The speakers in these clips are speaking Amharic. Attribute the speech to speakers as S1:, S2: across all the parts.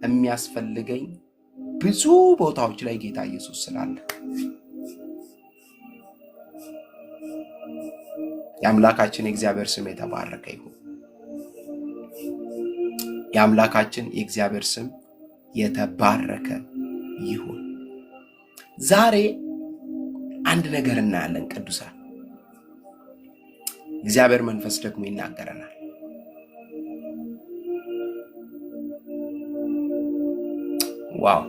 S1: የሚያስፈልገኝ ብዙ ቦታዎች ላይ ጌታ ኢየሱስ ስላለ የአምላካችን የእግዚአብሔር ስም የተባረከ ይሁን። የአምላካችን የእግዚአብሔር ስም የተባረከ ይሁን። ዛሬ አንድ ነገር እናያለን ቅዱሳን። እግዚአብሔር መንፈስ ደግሞ ይናገረናል። ዋው!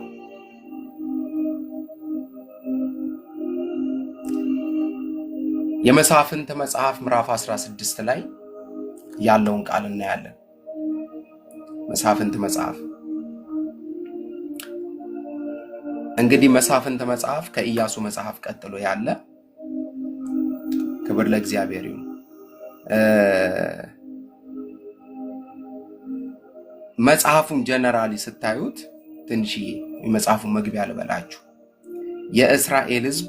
S1: የመሳፍንት መጽሐፍ ምዕራፍ 16 ላይ ያለውን ቃል እናያለን። መሳፍንት መጽሐፍ እንግዲህ መሳፍንት መጽሐፍ ከኢያሱ መጽሐፍ ቀጥሎ ያለ ክብር ለእግዚአብሔር ይሁን። መጽሐፉን ጀነራሊ ስታዩት ትንሽዬ የመጽሐፉን መግቢያ ልበላችሁ። የእስራኤል ሕዝብ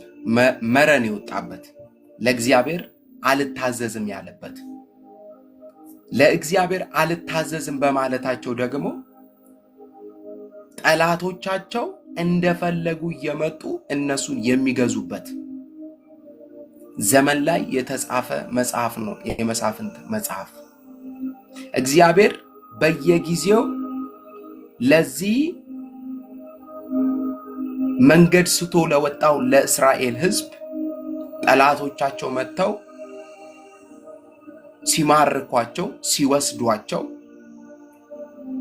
S1: መረን የወጣበት ለእግዚአብሔር አልታዘዝም ያለበት፣ ለእግዚአብሔር አልታዘዝም በማለታቸው ደግሞ ጠላቶቻቸው እንደፈለጉ እየመጡ እነሱን የሚገዙበት ዘመን ላይ የተጻፈ መጽሐፍ ነው የመሳፍንት መጽሐፍ። እግዚአብሔር በየጊዜው ለዚህ መንገድ ስቶ ለወጣው ለእስራኤል ሕዝብ ጠላቶቻቸው መጥተው ሲማርኳቸው፣ ሲወስዷቸው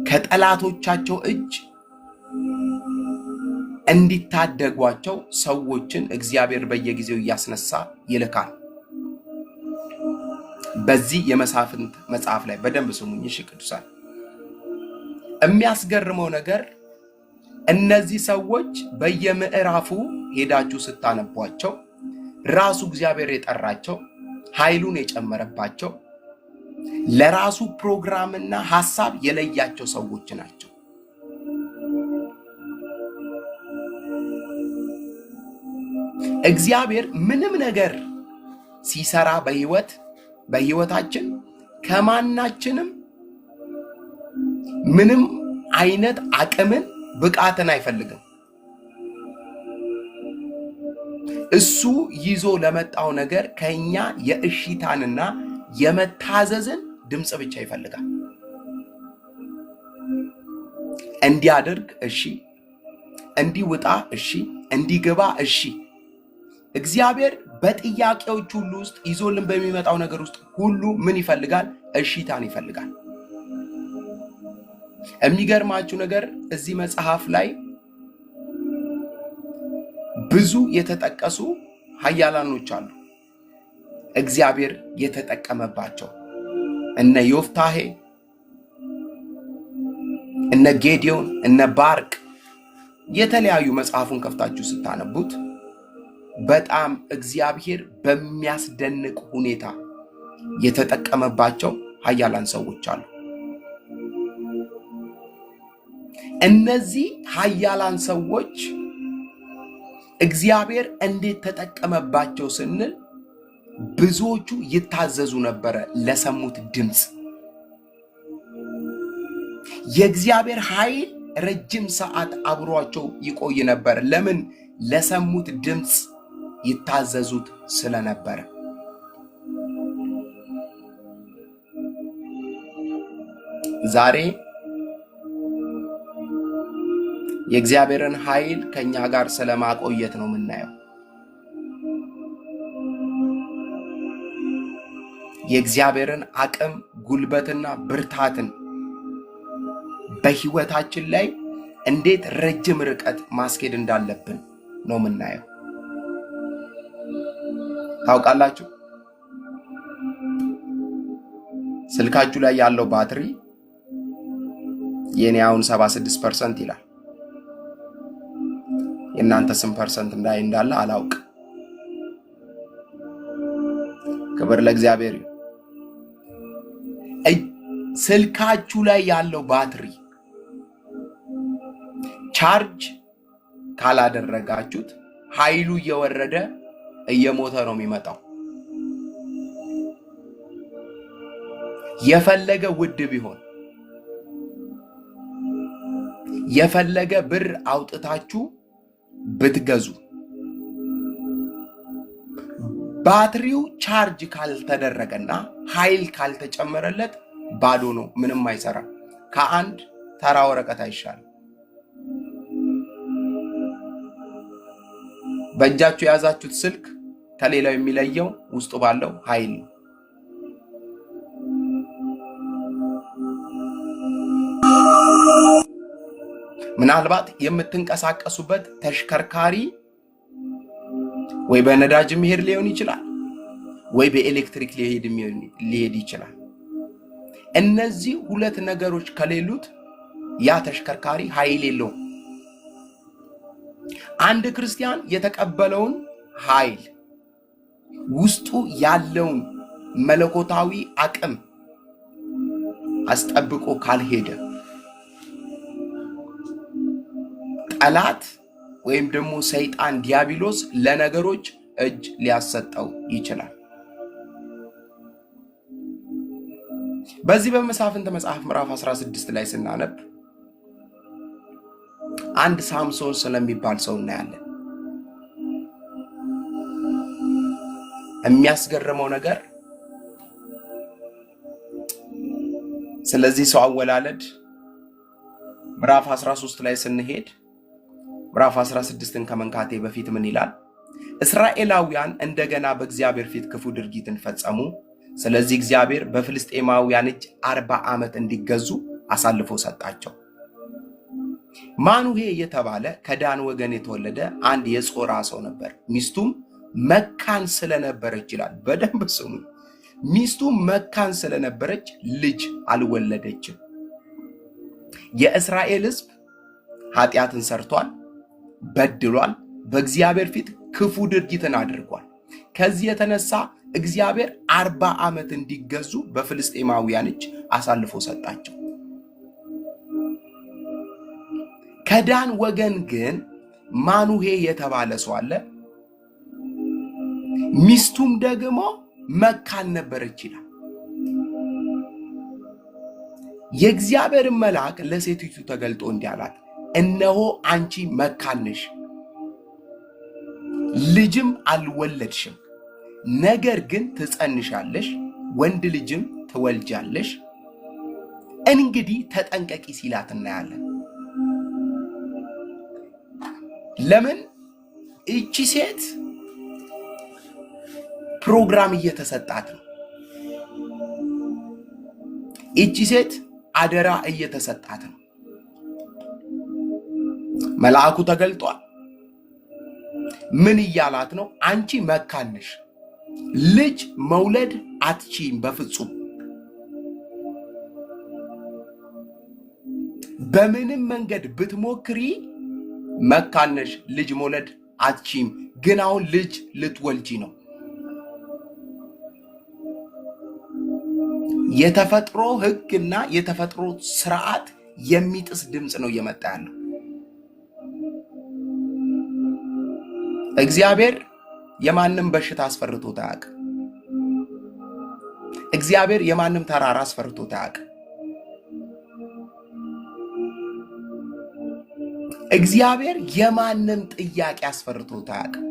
S1: ከጠላቶቻቸው እጅ እንዲታደጓቸው ሰዎችን እግዚአብሔር በየጊዜው እያስነሳ ይልካል። በዚህ የመሳፍንት መጽሐፍ ላይ በደንብ ስሙኝ እሺ ቅዱሳን። የሚያስገርመው ነገር እነዚህ ሰዎች በየምዕራፉ ሄዳችሁ ስታነቧቸው ራሱ እግዚአብሔር የጠራቸው ኃይሉን የጨመረባቸው ለራሱ ፕሮግራምና ሐሳብ የለያቸው ሰዎች ናቸው። እግዚአብሔር ምንም ነገር ሲሰራ በህይወታችን ከማናችንም ምንም አይነት አቅምን ብቃትን አይፈልግም። እሱ ይዞ ለመጣው ነገር ከኛ የእሺታንና የመታዘዝን ድምጽ ብቻ ይፈልጋል። እንዲያደርግ እሺ፣ እንዲወጣ እሺ፣ እንዲገባ እሺ። እግዚአብሔር በጥያቄዎች ሁሉ ውስጥ ይዞልን በሚመጣው ነገር ውስጥ ሁሉ ምን ይፈልጋል? እሺታን ይፈልጋል። የሚገርማችሁ ነገር እዚህ መጽሐፍ ላይ ብዙ የተጠቀሱ ኃያላኖች አሉ እግዚአብሔር የተጠቀመባቸው። እነ ዮፍታሔ፣ እነ ጌዲዮን፣ እነ ባርቅ የተለያዩ መጽሐፉን ከፍታችሁ ስታነቡት በጣም እግዚአብሔር በሚያስደንቅ ሁኔታ የተጠቀመባቸው ኃያላን ሰዎች አሉ። እነዚህ ኃያላን ሰዎች እግዚአብሔር እንዴት ተጠቀመባቸው ስንል ብዙዎቹ ይታዘዙ ነበረ ለሰሙት ድምጽ። የእግዚአብሔር ኃይል ረጅም ሰዓት አብሯቸው ይቆይ ነበር። ለምን? ለሰሙት ድምጽ ይታዘዙት ስለነበረ። ዛሬ የእግዚአብሔርን ኃይል ከኛ ጋር ስለማቆየት ነው የምናየው። የእግዚአብሔርን አቅም፣ ጉልበትና ብርታትን በህይወታችን ላይ እንዴት ረጅም ርቀት ማስኬድ እንዳለብን ነው የምናየው። ታውቃላችሁ ስልካችሁ ላይ ያለው ባትሪ የኔ አሁን 76% ይላል። የእናንተ 8% እንዳለ አላውቅ። ክብር ለእግዚአብሔር። ስልካችሁ ላይ ያለው ባትሪ ቻርጅ ካላደረጋችሁት ኃይሉ እየወረደ እየሞተ ነው የሚመጣው። የፈለገ ውድ ቢሆን የፈለገ ብር አውጥታችሁ ብትገዙ ባትሪው ቻርጅ ካልተደረገና ኃይል ካልተጨመረለት ባዶ ነው፣ ምንም አይሰራም። ከአንድ ተራ ወረቀት አይሻልም። በእጃችሁ የያዛችሁት ስልክ ከሌላው የሚለየው ውስጡ ባለው ኃይል ነው። ምናልባት የምትንቀሳቀሱበት ተሽከርካሪ ወይ በነዳጅ መሄድ ሊሆን ይችላል፣ ወይ በኤሌክትሪክ ሊሄድ ይችላል። እነዚህ ሁለት ነገሮች ከሌሉት ያ ተሽከርካሪ ኃይል የለውም። አንድ ክርስቲያን የተቀበለውን ኃይል ውስጡ ያለውን መለኮታዊ አቅም አስጠብቆ ካልሄደ ጠላት ወይም ደግሞ ሰይጣን ዲያብሎስ ለነገሮች እጅ ሊያሰጠው ይችላል። በዚህ በመሳፍንት መጽሐፍ ምዕራፍ 16 ላይ ስናነብ አንድ ሳምሶን ስለሚባል ሰው እናያለን። የሚያስገርመው ነገር ስለዚህ ሰው አወላለድ ምዕራፍ 13 ላይ ስንሄድ ምዕራፍ 16ን ከመንካቴ በፊት ምን ይላል? እስራኤላውያን እንደገና በእግዚአብሔር ፊት ክፉ ድርጊትን ፈጸሙ። ስለዚህ እግዚአብሔር በፍልስጤማውያን እጅ 40 ዓመት እንዲገዙ አሳልፎ ሰጣቸው። ማኑሄ የተባለ ከዳን ወገን የተወለደ አንድ የጾራ ሰው ነበር። ሚስቱም መካን ስለነበረች ይላል። በደንብ ስሙ። ሚስቱ መካን ስለነበረች ልጅ አልወለደችም። የእስራኤል ሕዝብ ኃጢአትን ሰርቷል፣ በድሏል፣ በእግዚአብሔር ፊት ክፉ ድርጊትን አድርጓል። ከዚህ የተነሳ እግዚአብሔር 40 ዓመት እንዲገዙ በፍልስጤማውያን እጅ አሳልፎ ሰጣቸው። ከዳን ወገን ግን ማኑሄ የተባለ ሰው አለ። ሚስቱም ደግሞ መካን ነበረች ይላል። የእግዚአብሔር መልአክ ለሴቲቱ ተገልጦ እንዲህ አላት፣ እነሆ አንቺ መካን ነሽ፣ ልጅም አልወለድሽም፣ ነገር ግን ትጸንሻለሽ፣ ወንድ ልጅም ትወልጃለሽ። እንግዲህ ተጠንቀቂ ሲላት እናያለን። ለምን? እቺ ሴት ፕሮግራም እየተሰጣት ነው። እቺ ሴት አደራ እየተሰጣት ነው። መልአኩ ተገልጧል። ምን እያላት ነው? አንቺ መካን ነሽ፣ ልጅ መውለድ አትችይም በፍጹም። በምንም መንገድ ብትሞክሪ መካን ነሽ፣ ልጅ መውለድ አትችይም። ግን አሁን ልጅ ልትወልጂ ነው። የተፈጥሮ ሕግና የተፈጥሮ ስርዓት የሚጥስ ድምፅ ነው እየመጣ ያለው። እግዚአብሔር የማንም በሽታ አስፈርቶት አያውቅም። እግዚአብሔር የማንም ተራራ አስፈርቶት አያውቅም። እግዚአብሔር የማንም ጥያቄ አስፈርቶት አያውቅም።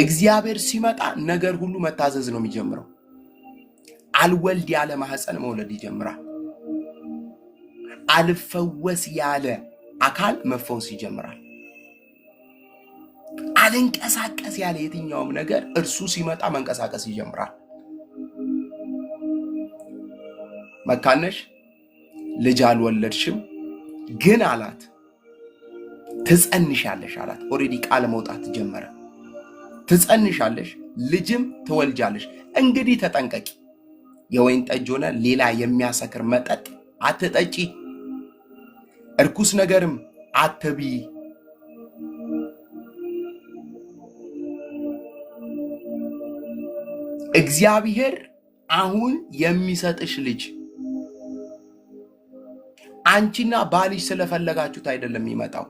S1: እግዚአብሔር ሲመጣ ነገር ሁሉ መታዘዝ ነው የሚጀምረው። አልወልድ ያለ ማህፀን መውለድ ይጀምራል። አልፈወስ ያለ አካል መፈወስ ይጀምራል። አልንቀሳቀስ ያለ የትኛውም ነገር እርሱ ሲመጣ መንቀሳቀስ ይጀምራል። መካነሽ፣ ልጅ አልወለድሽም፣ ግን አላት ትጸንሻለሽ አላት። ኦሬዲ ቃል መውጣት ጀመረ። ትጸንሻለሽ፣ ልጅም ትወልጃለሽ። እንግዲህ ተጠንቀቂ፣ የወይን ጠጅ ሆነ ሌላ የሚያሰክር መጠጥ አትጠጪ፣ እርኩስ ነገርም አትቢ። እግዚአብሔር አሁን የሚሰጥሽ ልጅ አንቺና ባልሽ ስለፈለጋችሁት አይደለም የሚመጣው።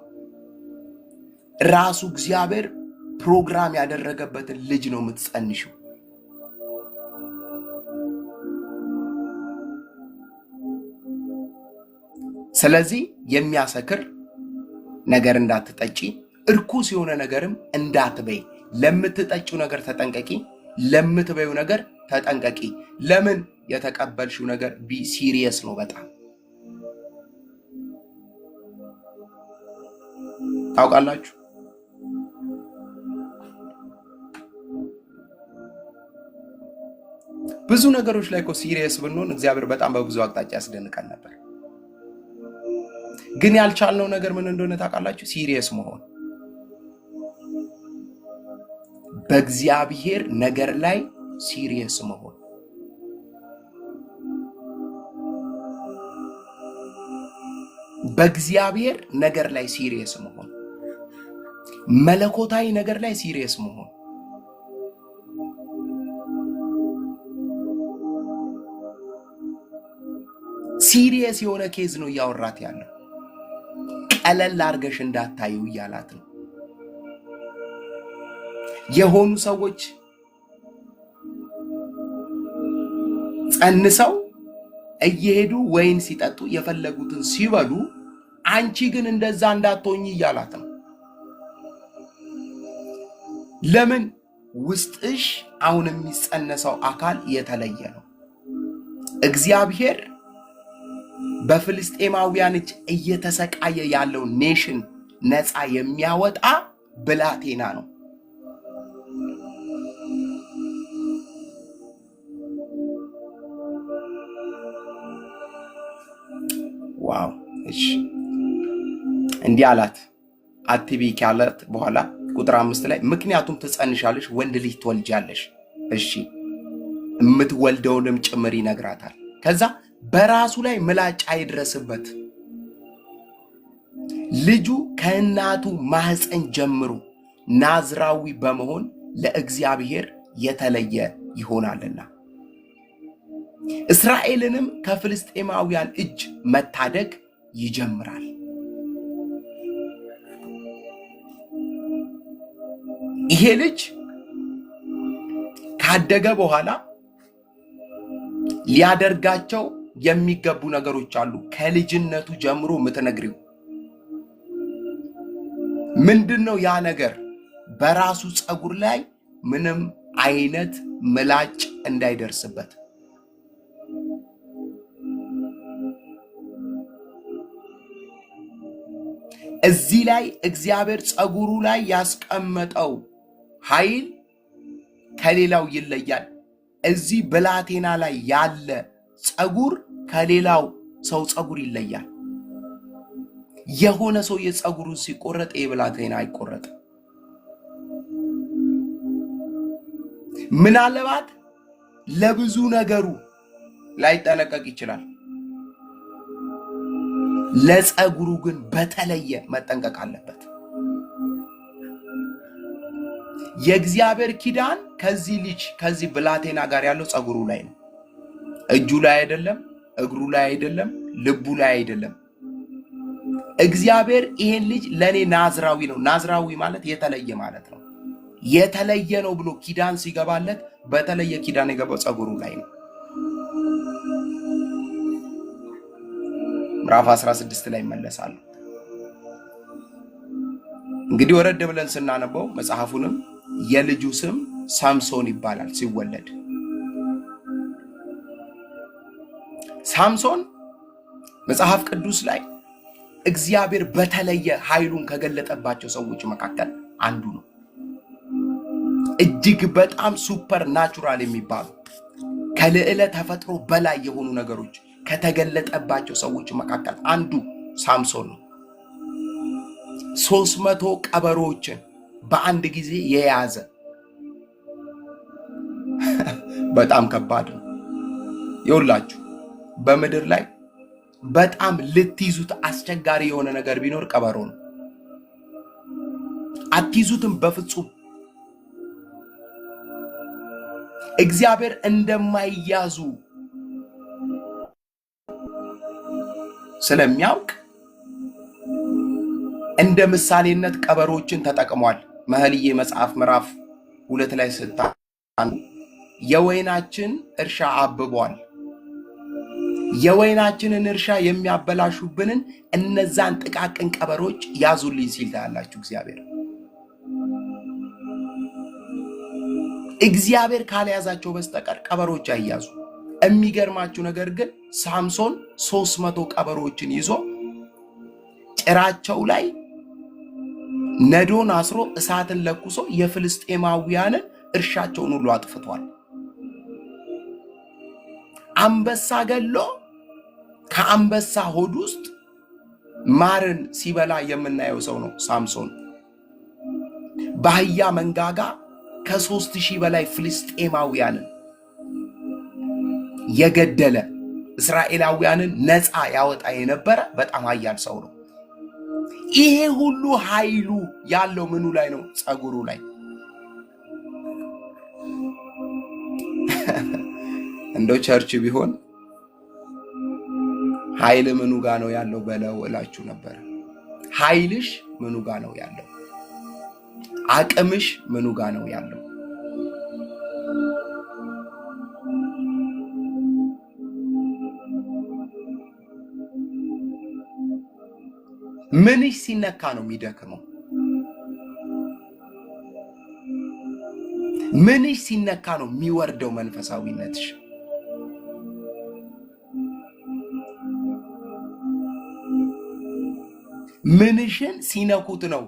S1: ራሱ እግዚአብሔር ፕሮግራም ያደረገበትን ልጅ ነው የምትጸንሽው። ስለዚህ የሚያሰክር ነገር እንዳትጠጪ፣ እርኩስ የሆነ ነገርም እንዳትበይ። ለምትጠጪው ነገር ተጠንቀቂ፣ ለምትበዩ ነገር ተጠንቀቂ። ለምን? የተቀበልሽው ነገር ሲሪየስ ነው በጣም ታውቃላችሁ። ብዙ ነገሮች ላይ እኮ ሲሪየስ ብንሆን እግዚአብሔር በጣም በብዙ አቅጣጫ ያስደንቀን ነበር። ግን ያልቻልነው ነገር ምን እንደሆነ ታውቃላችሁ? ሲሪየስ መሆን። በእግዚአብሔር ነገር ላይ ሲሪየስ መሆን። በእግዚአብሔር ነገር ላይ ሲሪየስ መሆን። መለኮታዊ ነገር ላይ ሲሪየስ መሆን። ሲሪየስ የሆነ ኬዝ ነው እያወራት ያለው። ቀለል አድርገሽ እንዳታዩ እያላት ነው። የሆኑ ሰዎች ጸንሰው እየሄዱ ወይን ሲጠጡ የፈለጉትን ሲበሉ፣ አንቺ ግን እንደዛ እንዳትሆኚ እያላት ነው። ለምን? ውስጥሽ አሁን የሚጸነሰው አካል የተለየ ነው። እግዚአብሔር በፍልስጤማውያን እጅ እየተሰቃየ ያለው ኔሽን ነፃ የሚያወጣ ብላቴና ነው። ዋው! እሺ እንዲህ አላት። አትቢ ካላት በኋላ ቁጥር 5 ላይ ምክንያቱም ትጸንሻለሽ፣ ወንድ ልጅ ትወልጃለሽ። እሺ የምትወልደውንም ጭምር ይነግራታል። ከዛ በራሱ ላይ ምላጭ አይድረስበት፣ ልጁ ከእናቱ ማህፀን ጀምሮ ናዝራዊ በመሆን ለእግዚአብሔር የተለየ ይሆናልና እስራኤልንም ከፍልስጤማውያን እጅ መታደግ ይጀምራል። ይሄ ልጅ ካደገ በኋላ ሊያደርጋቸው የሚገቡ ነገሮች አሉ። ከልጅነቱ ጀምሮ የምትነግሪው ምንድነው? ያ ነገር በራሱ ፀጉር ላይ ምንም አይነት ምላጭ እንዳይደርስበት። እዚህ ላይ እግዚአብሔር ፀጉሩ ላይ ያስቀመጠው ኃይል ከሌላው ይለያል። እዚህ ብላቴና ላይ ያለ ፀጉር ከሌላው ሰው ፀጉር ይለያል። የሆነ ሰው የፀጉሩን ሲቆረጥ የብላቴና አይቆረጥም። ምናልባት ለብዙ ነገሩ ላይጠነቀቅ ይችላል። ለፀጉሩ ግን በተለየ መጠንቀቅ አለበት። የእግዚአብሔር ኪዳን ከዚህ ልጅ ከዚህ ብላቴና ጋር ያለው ፀጉሩ ላይ ነው። እጁ ላይ አይደለም፣ እግሩ ላይ አይደለም፣ ልቡ ላይ አይደለም። እግዚአብሔር ይሄን ልጅ ለኔ ናዝራዊ ነው። ናዝራዊ ማለት የተለየ ማለት ነው። የተለየ ነው ብሎ ኪዳን ሲገባለት በተለየ ኪዳን የገባው ፀጉሩ ላይ ነው። ምዕራፍ 16 ላይ ይመለሳሉ። እንግዲህ ወረድ ብለን ስናነበው መጽሐፉንም የልጁ ስም ሳምሶን ይባላል ሲወለድ። ሳምሶን መጽሐፍ ቅዱስ ላይ እግዚአብሔር በተለየ ኃይሉን ከገለጠባቸው ሰዎች መካከል አንዱ ነው። እጅግ በጣም ሱፐር ናቹራል የሚባሉ ከልዕለ ተፈጥሮ በላይ የሆኑ ነገሮች ከተገለጠባቸው ሰዎች መካከል አንዱ ሳምሶን ነው። 300 ቀበሮችን በአንድ ጊዜ የያዘ በጣም ከባድ ነው። ይኸውላችሁ በምድር ላይ በጣም ልትይዙት አስቸጋሪ የሆነ ነገር ቢኖር ቀበሮ ነው። አትይዙትም በፍጹም። እግዚአብሔር እንደማይያዙ ስለሚያውቅ እንደ ምሳሌነት ቀበሮችን ተጠቅሟል። መኃልየ መጽሐፍ ምዕራፍ 2 ላይ ስታነቡ የወይናችን እርሻ አብቧል፣ የወይናችንን እርሻ የሚያበላሹብንን እነዛን ጥቃቅን ቀበሮች ያዙልኝ ሲል ታያላችሁ እግዚአብሔር። እግዚአብሔር ካልያዛቸው በስተቀር ቀበሮች አይያዙ። የሚገርማችሁ ነገር ግን ሳምሶን 300 ቀበሮችን ይዞ ጭራቸው ላይ ነዶን አስሮ እሳትን ለኩሶ የፍልስጤማውያንን እርሻቸውን ሁሉ አጥፍቷል። አንበሳ ገሎ ከአንበሳ ሆድ ውስጥ ማርን ሲበላ የምናየው ሰው ነው ሳምሶን። በአህያ መንጋጋ ከ3000 በላይ ፍልስጤማውያንን የገደለ እስራኤላውያንን ነፃ ያወጣ የነበረ በጣም ኃያል ሰው ነው። ይሄ ሁሉ ኃይሉ ያለው ምኑ ላይ ነው? ጸጉሩ ላይ። እንደው ቸርች ቢሆን ኃይል ምኑ ጋ ነው ያለው በለው እላችሁ ነበር። ኃይልሽ ምኑ ጋ ነው ያለው? አቅምሽ ምኑ ጋ ነው ያለው? ምንሽ ሲነካ ነው የሚደክመው? ምንሽ ሲነካ ነው የሚወርደው መንፈሳዊነትሽ? ምንሽን ሲነኩት ነው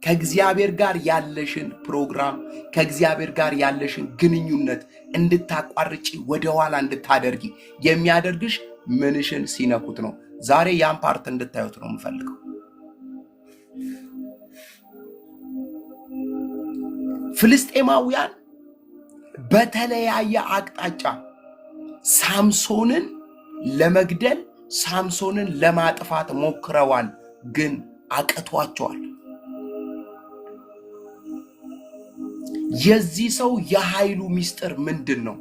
S1: ከእግዚአብሔር ጋር ያለሽን ፕሮግራም ከእግዚአብሔር ጋር ያለሽን ግንኙነት እንድታቋርጪ ወደ ኋላ እንድታደርጊ የሚያደርግሽ ምንሽን ሲነኩት ነው። ዛሬ ያን ፓርት እንድታዩት ነው የምፈልገው። ፍልስጤማውያን በተለያየ አቅጣጫ ሳምሶንን ለመግደል ሳምሶንን ለማጥፋት ሞክረዋል፣ ግን አቅቷቸዋል። የዚህ ሰው የኃይሉ ሚስጥር ምንድን ነው?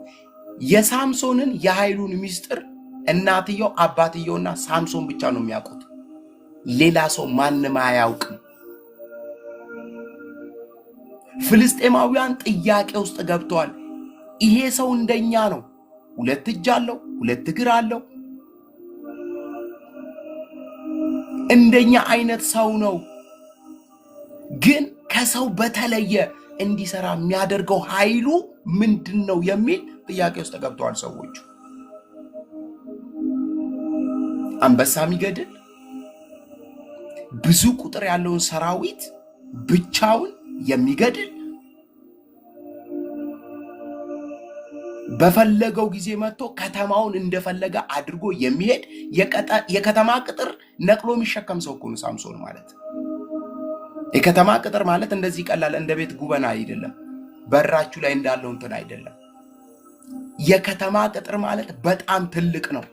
S1: የሳምሶንን የኃይሉን ሚስጥር እናትየው አባትየውና ሳምሶን ብቻ ነው የሚያውቁት። ሌላ ሰው ማንም አያውቅም። ፍልስጤማውያን ጥያቄ ውስጥ ገብተዋል። ይሄ ሰው እንደኛ ነው፣ 2 እጅ አለው፣ 2 እግር አለው፣ እንደኛ አይነት ሰው ነው፣ ግን ከሰው በተለየ እንዲሰራ የሚያደርገው ኃይሉ ምንድነው የሚል ጥያቄ ውስጥ ገብተዋል ሰዎች። አንበሳ የሚገድል ብዙ ቁጥር ያለውን ሰራዊት ብቻውን የሚገድል በፈለገው ጊዜ መጥቶ ከተማውን እንደፈለገ አድርጎ የሚሄድ የከተማ ቅጥር ነቅሎ የሚሸከም ሰው እኮ ነው ሳምሶን ማለት። የከተማ ቅጥር ማለት እንደዚህ ቀላል እንደ ቤት ጉበና አይደለም። በራችሁ ላይ እንዳለው እንትን አይደለም። የከተማ ቅጥር ማለት በጣም ትልቅ ነው።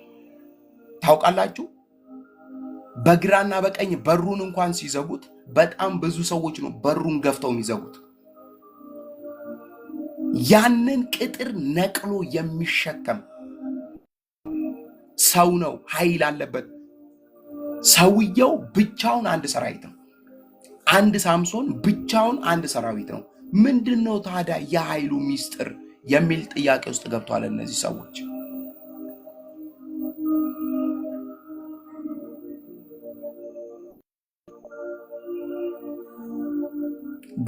S1: ታውቃላችሁ? በግራና በቀኝ በሩን እንኳን ሲዘጉት በጣም ብዙ ሰዎች ነው በሩን ገፍተው የሚዘጉት። ያንን ቅጥር ነቅሎ የሚሸከም ሰው ነው፣ ኃይል አለበት። ሰውየው ብቻውን አንድ ሰራዊት ነው። አንድ ሳምሶን ብቻውን አንድ ሰራዊት ነው። ምንድነው ታዲያ የኃይሉ ሚስጥር የሚል ጥያቄ ውስጥ ገብተዋል እነዚህ ሰዎች።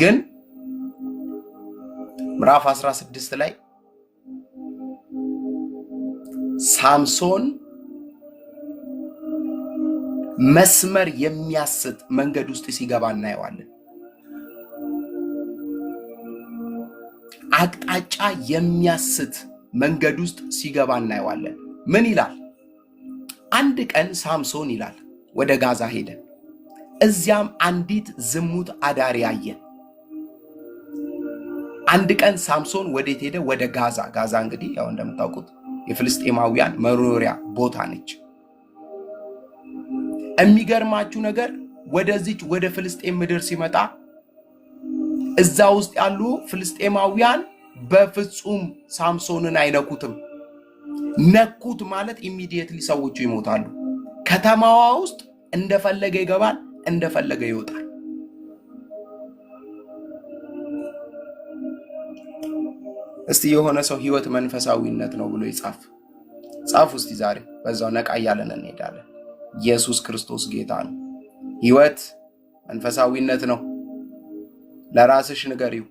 S1: ግን ምዕራፍ 16 ላይ ሳምሶን መስመር የሚያስት መንገድ ውስጥ ሲገባ እናየዋለን። አቅጣጫ የሚያስት መንገድ ውስጥ ሲገባ እናየዋለን። ምን ይላል? አንድ ቀን ሳምሶን ይላል ወደ ጋዛ ሄደ፣ እዚያም አንዲት ዝሙት አዳሪ አየ። አንድ ቀን ሳምሶን ወዴት ሄደ? ወደ ጋዛ። ጋዛ እንግዲህ ያው እንደምታውቁት የፍልስጤማውያን መኖሪያ ቦታ ነች። የሚገርማችሁ ነገር ወደዚች ወደ ፍልስጤም ምድር ሲመጣ እዛ ውስጥ ያሉ ፍልስጤማውያን በፍጹም ሳምሶንን አይነኩትም። ነኩት ማለት ኢሚዲየትሊ ሰዎቹ ይሞታሉ። ከተማዋ ውስጥ እንደፈለገ ይገባል፣ እንደፈለገ ይወጣል። እስቲ የሆነ ሰው ህይወት መንፈሳዊነት ነው ብሎ ይጻፍ እስቲ ዛሬ። በዛው ነቃ እያለን እንሄዳለን። ኢየሱስ ክርስቶስ ጌታ ነው። ህይወት መንፈሳዊነት ነው። ለራስሽ ንገሪው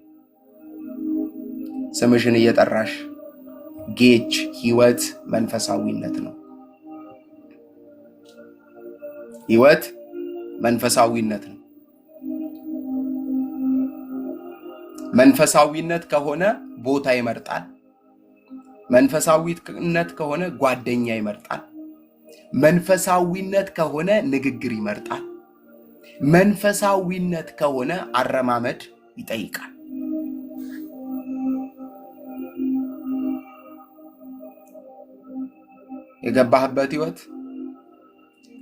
S1: ስምሽን እየጠራሽ ጌች ህይወት መንፈሳዊነት ነው። ህይወት መንፈሳዊነት ነው። መንፈሳዊነት ከሆነ ቦታ ይመርጣል። መንፈሳዊነት ከሆነ ጓደኛ ይመርጣል። መንፈሳዊነት ከሆነ ንግግር ይመርጣል። መንፈሳዊነት ከሆነ አረማመድ ይጠይቃል። የገባህበት ህይወት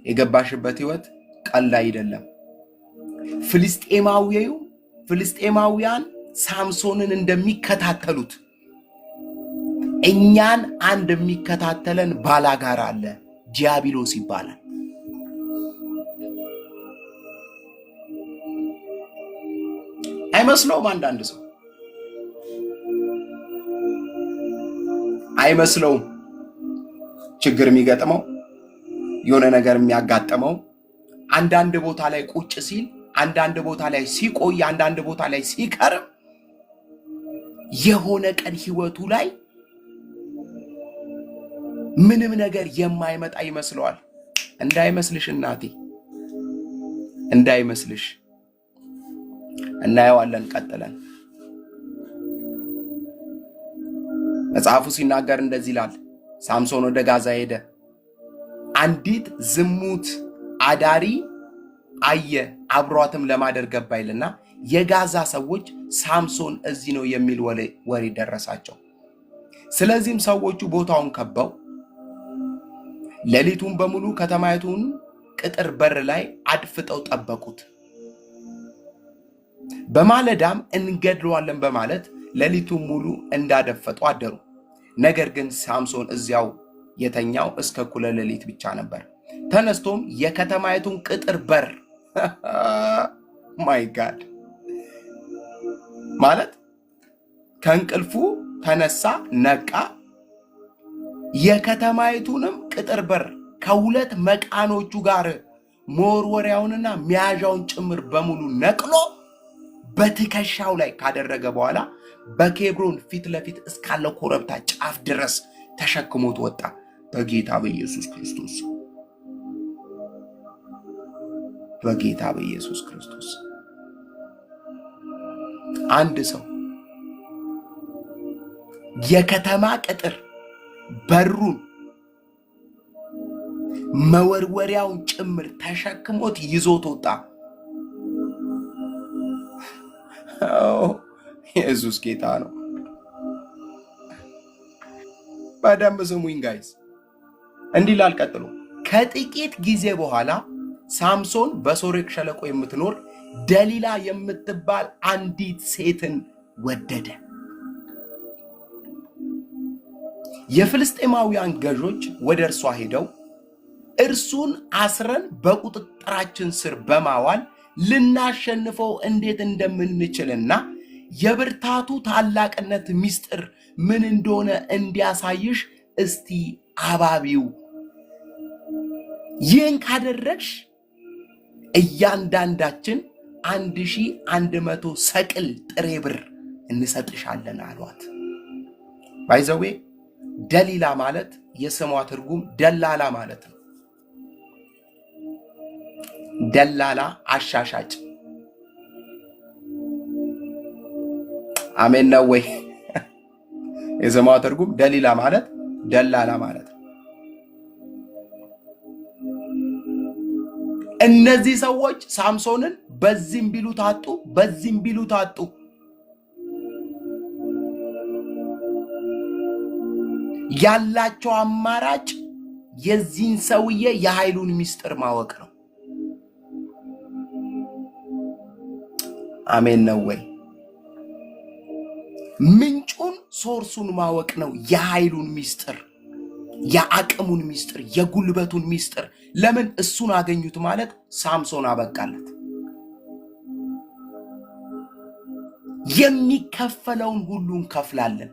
S1: የገባሽበት ህይወት ቀላል አይደለም። ፍልስጤማውያን ሳምሶንን እንደሚከታተሉት እኛን አንድ የሚከታተለን ባላጋራ አለ፣ ዲያብሎስ ይባላል። አይመስለውም። አንዳንድ ሰው አይመስለውም። ችግር የሚገጥመው የሆነ ነገር የሚያጋጥመው አንዳንድ ቦታ ላይ ቁጭ ሲል፣ አንዳንድ ቦታ ላይ ሲቆይ፣ አንዳንድ ቦታ ላይ ሲቀርብ የሆነ ቀን ህይወቱ ላይ ምንም ነገር የማይመጣ ይመስለዋል። እንዳይመስልሽ እናቴ፣ እንዳይመስልሽ። እናየዋለን ቀጥለን። መጽሐፉ ሲናገር እንደዚህ ይላል። ሳምሶን ወደ ጋዛ ሄደ። አንዲት ዝሙት አዳሪ አየ፣ አብሯትም ለማደር ገባ ይልና የጋዛ ሰዎች ሳምሶን እዚህ ነው የሚል ወሬ ደረሳቸው። ስለዚህም ሰዎቹ ቦታውን ከበው ሌሊቱን በሙሉ ከተማይቱን ቅጥር በር ላይ አድፍጠው ጠበቁት። በማለዳም እንገድለዋለን በማለት ሌሊቱን ሙሉ እንዳደፈጡ አደሩ። ነገር ግን ሳምሶን እዚያው የተኛው እስከ እኩለ ሌሊት ብቻ ነበር። ተነስቶም የከተማይቱን ቅጥር በር ማይ ጋድ ማለት ከእንቅልፉ ተነሳ፣ ነቃ። የከተማይቱንም ቅጥር በር ከሁለት መቃኖቹ ጋር መወርወሪያውንና መያዣውን ጭምር በሙሉ ነቅሎ በትከሻው ላይ ካደረገ በኋላ በኬብሮን ፊት ለፊት እስካለው ኮረብታ ጫፍ ድረስ ተሸክሞት ወጣ። በጌታ በኢየሱስ ክርስቶስ፣ በጌታ በኢየሱስ ክርስቶስ። አንድ ሰው የከተማ ቅጥር በሩን መወርወሪያውን ጭምር ተሸክሞት ይዞት ወጣ። ኢየሱስ ጌታ ነው። በደንብ ስሙኝ ጋይስ። እንዲህ ይላል ቀጥሎ። ከጥቂት ጊዜ በኋላ ሳምሶን በሶሬክ ሸለቆ የምትኖር ደሊላ የምትባል አንዲት ሴትን ወደደ። የፍልስጤማውያን ገዦች ወደ እርሷ ሄደው እርሱን አስረን በቁጥጥራችን ስር በማዋል ልናሸንፈው እንዴት እንደምንችልና የብርታቱ ታላቅነት ምስጢር ምን እንደሆነ እንዲያሳይሽ እስቲ አባቢው። ይህን ካደረግሽ እያንዳንዳችን 1100 ሰቅል ጥሬ ብር እንሰጥሻለን አሏት። ባይዘዌ ደሊላ ማለት የስሟ ትርጉም ደላላ ማለት ነው። ደላላ፣ አሻሻጭ። አሜን ነው ወይ? የስሟ ትርጉም ደሊላ ማለት ደላላ ማለት ነው። እነዚህ ሰዎች ሳምሶንን በዚህም ቢሉ ታጡ፣ በዚህም ቢሉ ታጡ። ያላቸው አማራጭ የዚህን ሰውዬ የኃይሉን ምስጢር ማወቅ ነው። አሜን ነው ወይ? ምንጩን ሶርሱን ማወቅ ነው። የኃይሉን ምስጢር፣ የአቅሙን ምስጢር፣ የጉልበቱን ምስጢር። ለምን እሱን አገኙት ማለት ሳምሶን አበቃለት። የሚከፈለውን ሁሉ እንከፍላለን፣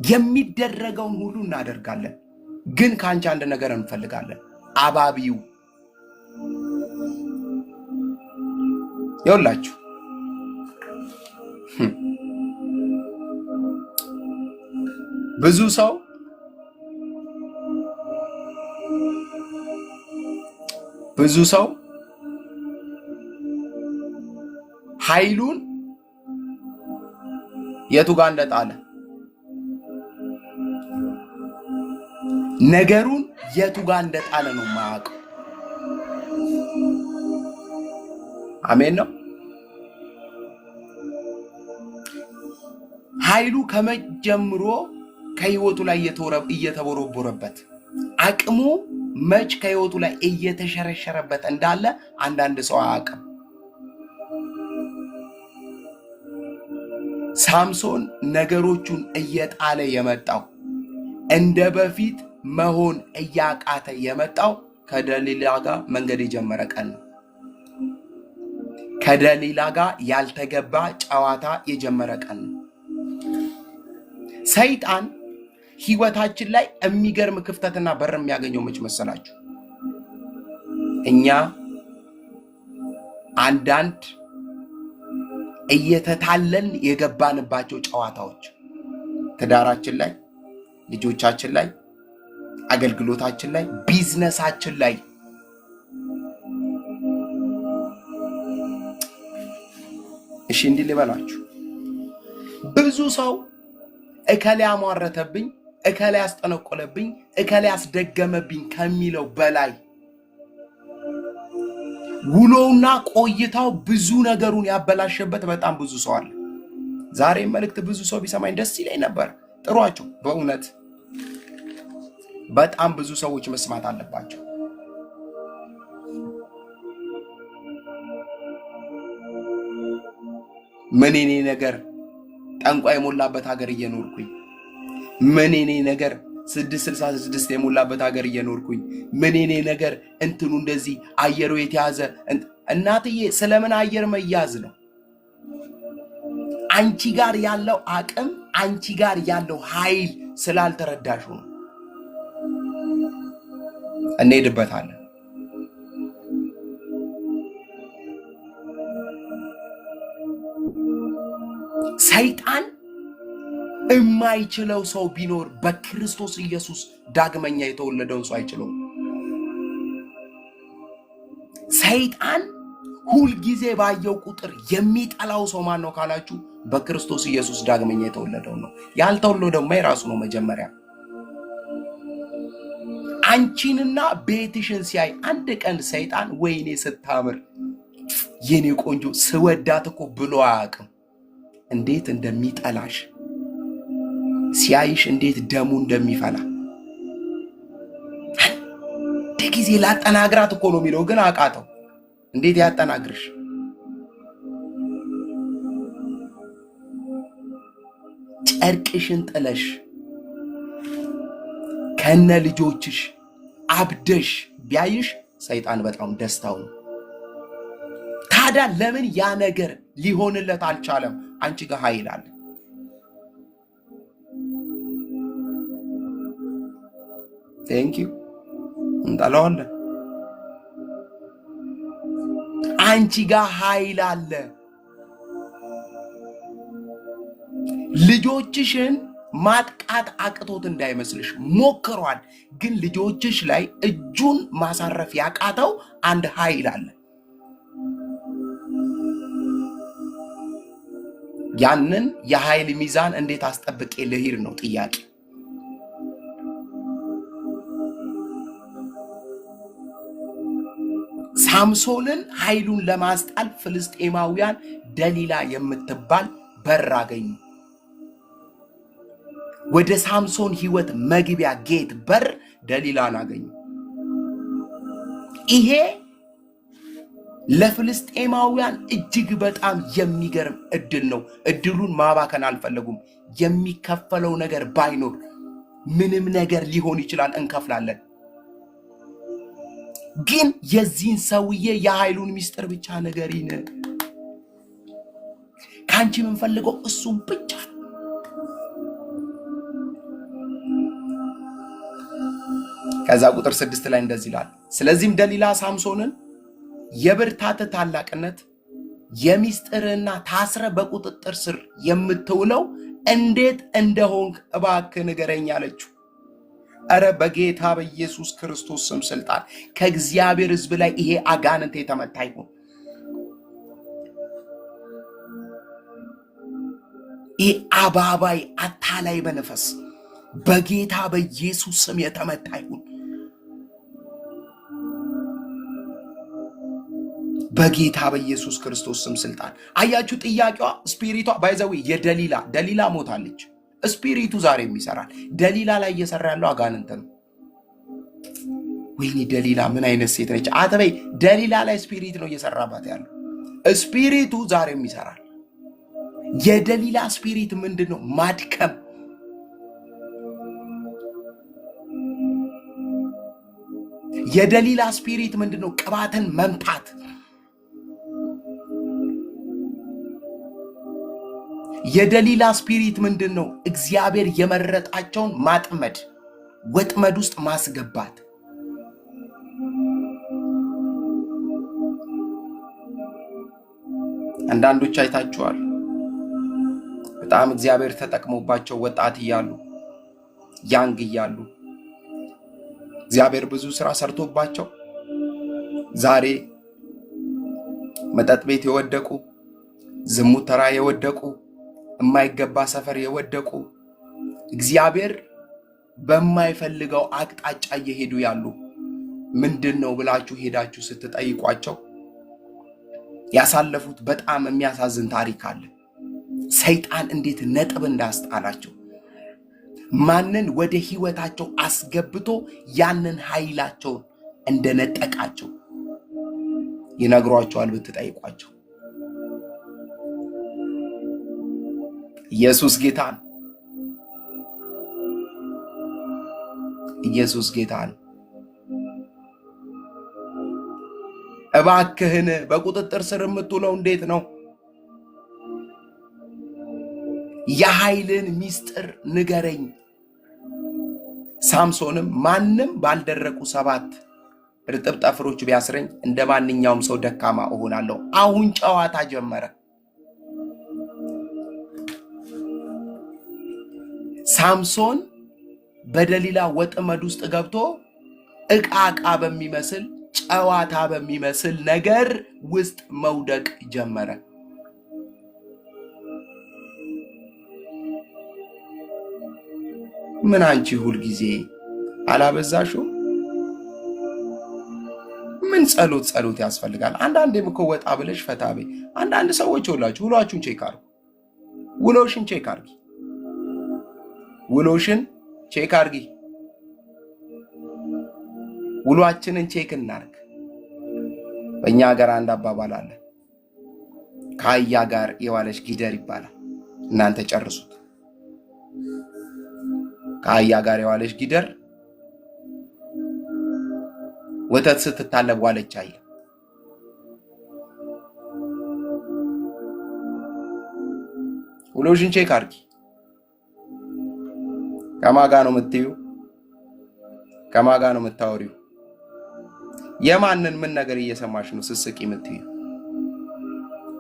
S1: የሚደረገውን ሁሉ እናደርጋለን። ግን ካንቺ አንድ ነገር እንፈልጋለን። አባቢው ይኸውላችሁ ብዙ ሰው ኃይሉን የቱ ጋር እንደጣለ ነገሩን የቱ ጋር እንደጣለ ነው የማያውቀው። አሜን ነው። ኃይሉ ከመጀመሩ ከህይወቱ ላይ እየተቦረቦረበት አቅሙ መች ከህይወቱ ላይ እየተሸረሸረበት እንዳለ አንዳንድ ሰው አያውቅም። ሳምሶን ነገሮቹን እየጣለ የመጣው እንደ በፊት መሆን እያቃተ የመጣው ከደሊላ ጋር መንገድ የጀመረ ቀን ነው። ከደሊላ ጋር ያልተገባ ጨዋታ የጀመረ ቀን ነው። ሰይጣን ህይወታችን ላይ የሚገርም ክፍተትና በር የሚያገኘው መች መሰላችሁ? እኛ አንዳንድ እየተታለን የገባንባቸው ጨዋታዎች ትዳራችን ላይ፣ ልጆቻችን ላይ፣ አገልግሎታችን ላይ፣ ቢዝነሳችን ላይ እሺ እንዲህ ልበላችሁ፣ ብዙ ሰው እከሌ አሟረተብኝ፣ እከሌ አስጠነቆለብኝ፣ እከሌ አስደገመብኝ ከሚለው በላይ ውሎውና ቆይታው ብዙ ነገሩን ያበላሸበት በጣም ብዙ ሰው አለ። ዛሬ መልእክት ብዙ ሰው ቢሰማኝ ደስ ይለኝ ነበር። ጥሯቸው። በእውነት በጣም ብዙ ሰዎች መስማት አለባቸው። ምን እኔ ነገር ጠንቋይ የሞላበት ሀገር እየኖርኩኝ፣ ምን እኔ ነገር 666 የሞላበት ሀገር እየኖርኩኝ፣ ምን እኔ ነገር እንትኑ እንደዚህ አየሩ የተያዘ እናትዬ፣ ስለምን አየር መያዝ ነው? አንቺ ጋር ያለው አቅም፣ አንቺ ጋር ያለው ኃይል ስላልተረዳሹ ነው። እንሄድበታለን። ሰይጣን የማይችለው ሰው ቢኖር በክርስቶስ ኢየሱስ ዳግመኛ የተወለደውን ሰው አይችለውም። ሰይጣን ሁልጊዜ ባየው ቁጥር የሚጠላው ሰው ማን ነው ካላችሁ፣ በክርስቶስ ኢየሱስ ዳግመኛ የተወለደው ነው። ያልተወለደውማ የራሱ ነው። መጀመሪያ አንቺንና ቤትሽን ሲያይ አንድ ቀን ሰይጣን ወይኔ ስታምር የኔ ቆንጆ ስወዳት እኮ ብሎ አያውቅም። እንዴት እንደሚጠላሽ ሲያይሽ እንዴት ደሙ እንደሚፈላ አንድ ጊዜ ላጠናግራት እኮ ነው የሚለው፣ ግን አቃተው። እንዴት ያጠናግርሽ? ጨርቅሽን ጥለሽ ከነ ልጆችሽ አብደሽ ቢያይሽ ሰይጣን በጣም ደስታው ነው። ታዲያ ለምን ያ ነገር ሊሆንለት አልቻለም? አንቺ ጋር ኃይል አለ። ቴንክ ዩ እንጠላዋለን። አንቺ ጋር ኃይል አለ። ልጆችሽን ማጥቃት አቅቶት እንዳይመስልሽ ሞክሯል። ግን ልጆችሽ ላይ እጁን ማሳረፍ ያቃተው አንድ ኃይል አለ። ያንን የኃይል ሚዛን እንዴት አስጠብቄ ልሂድ ነው ጥያቄ። ሳምሶንን ኃይሉን ለማስጣል ፍልስጤማውያን ደሊላ የምትባል በር አገኙ። ወደ ሳምሶን ህይወት መግቢያ ጌት በር ደሊላን አገኙ። ይሄ ለፍልስጤማውያን እጅግ በጣም የሚገርም እድል ነው። እድሉን ማባከን አልፈለጉም። የሚከፈለው ነገር ባይኖር ምንም ነገር ሊሆን ይችላል፣ እንከፍላለን። ግን የዚህን ሰውዬ የኃይሉን ሚስጥር ብቻ ንገሪን። ካንቺ የምንፈልገው እሱም ብቻ ነው። ከዛ ቁጥር 6 ላይ እንደዚህ ይላል፣ ስለዚህም ደሊላ ሳምሶንን የብርታት ታላቅነት የሚስጥርና ታስረ በቁጥጥር ስር የምትውለው እንዴት እንደሆንክ እባክህ ንገረኝ አለችው። እረ በጌታ በኢየሱስ ክርስቶስ ስም ስልጣን ከእግዚአብሔር ሕዝብ ላይ ይሄ አጋንንት የተመታ ይሁን። ይህ አባባይ አታላይ በነፈስ በጌታ በኢየሱስ ስም የተመታ ይሁን። በጌታ በኢየሱስ ክርስቶስ ስም ስልጣን። አያችሁ ጥያቄዋ ስፒሪቷ ባይዘዊ ደሊላ ሞታለች። ስፒሪቱ ዛሬም ይሰራል። ደሊላ ላይ እየሰራ ያለው አጋንንት ነው። ወይኔ ደሊላ ምን አይነት ሴት ነች አትበይ። ደሊላ ላይ ስፒሪት ነው እየሰራባት ያለው። ስፒሪቱ ዛሬም ይሰራል። የደሊላ ስፒሪት ምንድነው? ማድከም። የደሊላ ስፒሪት ምንድነው? ቅባትን መምታት። የደሊላ ስፒሪት ምንድነው? እግዚአብሔር የመረጣቸውን ማጥመድ፣ ወጥመድ ውስጥ ማስገባት። አንዳንዶች አይታችኋል። በጣም እግዚአብሔር ተጠቅሞባቸው ወጣት እያሉ ያንግ እያሉ እግዚአብሔር ብዙ ስራ ሰርቶባቸው ዛሬ መጠጥ ቤት የወደቁ፣ ዝሙት ተራ የወደቁ፣ የማይገባ ሰፈር የወደቁ፣ እግዚአብሔር በማይፈልገው አቅጣጫ እየሄዱ ያሉ ምንድነው ብላችሁ ሄዳችሁ ስትጠይቋቸው ያሳለፉት በጣም የሚያሳዝን ታሪክ አለ። ሰይጣን እንዴት ነጥብ እንዳስጣላቸው፣ ማንን ወደ ህይወታቸው አስገብቶ ያንን ኃይላቸውን እንደነጠቃቸው ይነግሯቸዋል ብትጠይቋቸው። ኢየሱስ ጌታ ነው። ኢየሱስ ጌታ ነው። እባክህን በቁጥጥር ስር የምትውለው እንዴት ነው? የኃይልን ሚስጥር ንገረኝ። ሳምሶንም ማንም ባልደረቁ 7 እርጥብ ጠፍሮች ቢያስረኝ እንደ ማንኛውም ሰው ደካማ እሆናለሁ። አሁን ጨዋታ ጀመረ። ሳምሶን በደሊላ ወጥመድ ውስጥ ገብቶ ዕቃ በሚመስል ጨዋታ በሚመስል ነገር ውስጥ መውደቅ ጀመረ። ምን አንቺ ሁል ጊዜ አላበዛሽው? ምን ጸሎት ያስፈልጋል? አንዳንዴም እኮ ወጣ ብለሽ ፈታ በይ። አንዳንድ ሰዎች ሁላችሁ ውሏችሁን ቼክ አርጉ። ውሎሽን ቼክ አርጊ። ውሎሽን ቼክ አርጊ። ውሏችንን ቼክ እናርግ። በእኛ ሀገር አንድ አባባል አለ፣ ከአህያ ጋር የዋለች ጊደር ይባላል። እናንተ ጨርሱት። ከአህያ ጋር የዋለች ጊደር ወተት ስትታለብ ዋለች አይል። ውሎሽን ቼክ አርጊ። ከማጋ ነው የምትዩ? ከማጋ ነው የምታወሪው? የማንን ምን ነገር እየሰማሽ ነው ስስቂ የምትዩ?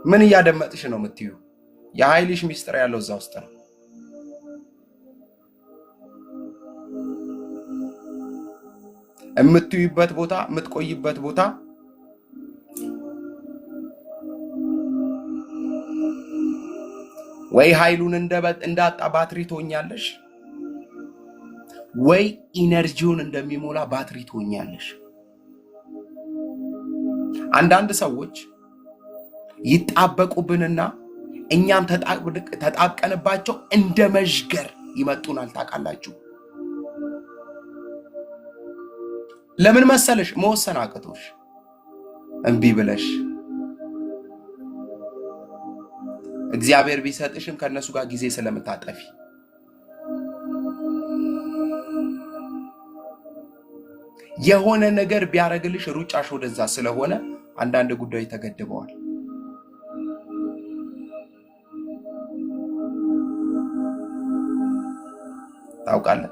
S1: ምን እያደመጥሽ ነው የምትዩ? የኃይልሽ ሚስጥር ያለው እዛ ውስጥ ነው። የምትዩበት ቦታ፣ የምትቆይበት ቦታ ወይ ኃይሉን እንዳጣ ባትሪ ትሆኛለሽ፣ ወይ ኢነርጂውን እንደሚሞላ ባትሪ ትሆኛለሽ። አንዳንድ ሰዎች ይጣበቁብንና እኛም ተጣብቀንባቸው እንደ መዥገር ይመጡናል። ታውቃላችሁ ለምን መሰለሽ? መወሰን አቅቶሽ እምቢ ብለሽ እግዚአብሔር ቢሰጥሽም ከነሱ ጋር ጊዜ ስለምታጠፊ። የሆነ ነገር ቢያረግልሽ ሩጫሽ ወደዛ ስለሆነ አንዳንድ ጉዳዮች ተገድበዋል። ታውቃለህ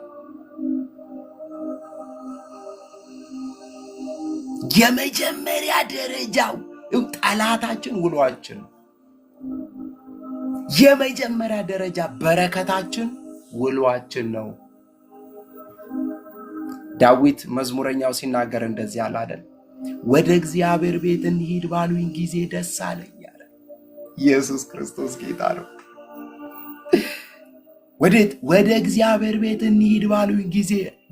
S1: የመጀመሪያ ደረጃው ጠላታችን ውሏችን ነው። የመጀመሪያ ደረጃ በረከታችን ውሏችን ነው። ዳዊት መዝሙረኛው ሲናገር እንደዚህ አለ አይደል? ወደ እግዚአብሔር ቤት እንሂድ ባሉኝ ጊዜ ደስ አለኝ አለ። ኢየሱስ ክርስቶስ ጌታ ነው። ወደ እግዚአብሔር ቤት እንሂድ ባሉኝ ጊዜ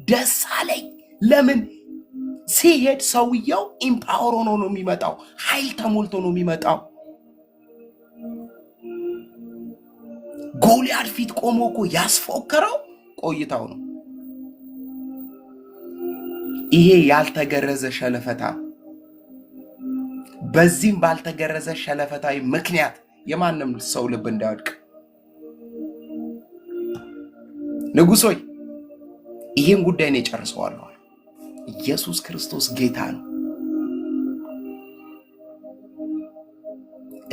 S1: ደስ አለኝ። ለምን? ሲሄድ ሰውየው ኢምፓወር ሆኖ ነው የሚመጣው፣ ኃይል ተሞልቶ ነው የሚመጣው። ጎልያድ ፊት ቆሞ እኮ ያስፎከረው ቆይታው ነው። ይሄ ያልተገረዘ ሸለፈታ፣ በዚህም ባልተገረዘ ሸለፈታዊ ምክንያት የማንም ሰው ልብ እንዳይወድቅ። ንጉሶይ ይሄን ጉዳይ ነው ጨርሰዋለሁ። ኢየሱስ ክርስቶስ ጌታ ነው።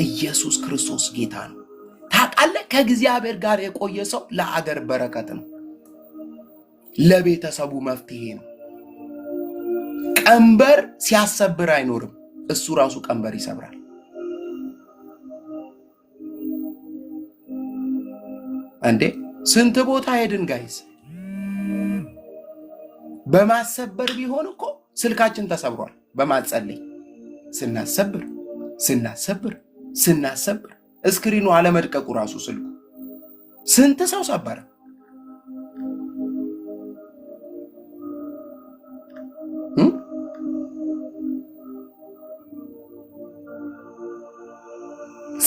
S1: ኢየሱስ ክርስቶስ ጌታ ነው። ታውቃለህ፣ ከእግዚአብሔር ጋር የቆየ ሰው ለአገር በረከት ነው፣ ለቤተሰቡ መፍትሄ ነው። ቀንበር ሲያሰብር አይኖርም፣ እሱ ራሱ ቀንበር ይሰብራል። እንዴ ስንት ቦታ ሄድን ጋይስ። በማሰበር ቢሆን እኮ ስልካችን ተሰብሯል። በማጸለይ ስናሰብር እስክሪኑ አለመድቀቁ ራሱ ስልኩ ስንት ሰው ሰበረ።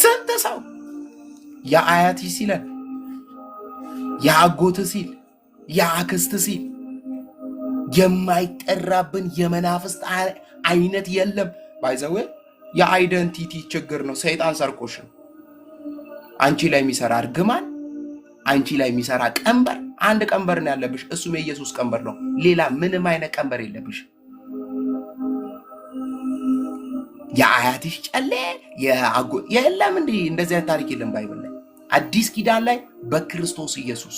S1: ስንት ሰው የአያት ሲለን፣ የአጎት ሲል፣ የአክስት ሲል የማይጠራብን የመናፍስት አይነት የለም። ባይዘዌ የአይደንቲቲ ችግር ነው። ሰይጣን ሰርቆሽ ነው። አንቺ ላይ የሚሰራ እርግማን፣ አንቺ ላይ የሚሰራ ቀንበር፣ አንድ ቀንበር ነው ያለብሽ፣ እሱም የኢየሱስ ቀንበር ነው። ሌላ ምንም አይነት ቀንበር የለብሽ። የአያትሽ ጨሌ የለም። እንደዚህ አይነት ታሪክ የለም ባይብል ላይ። አዲስ ኪዳን ላይ በክርስቶስ ኢየሱስ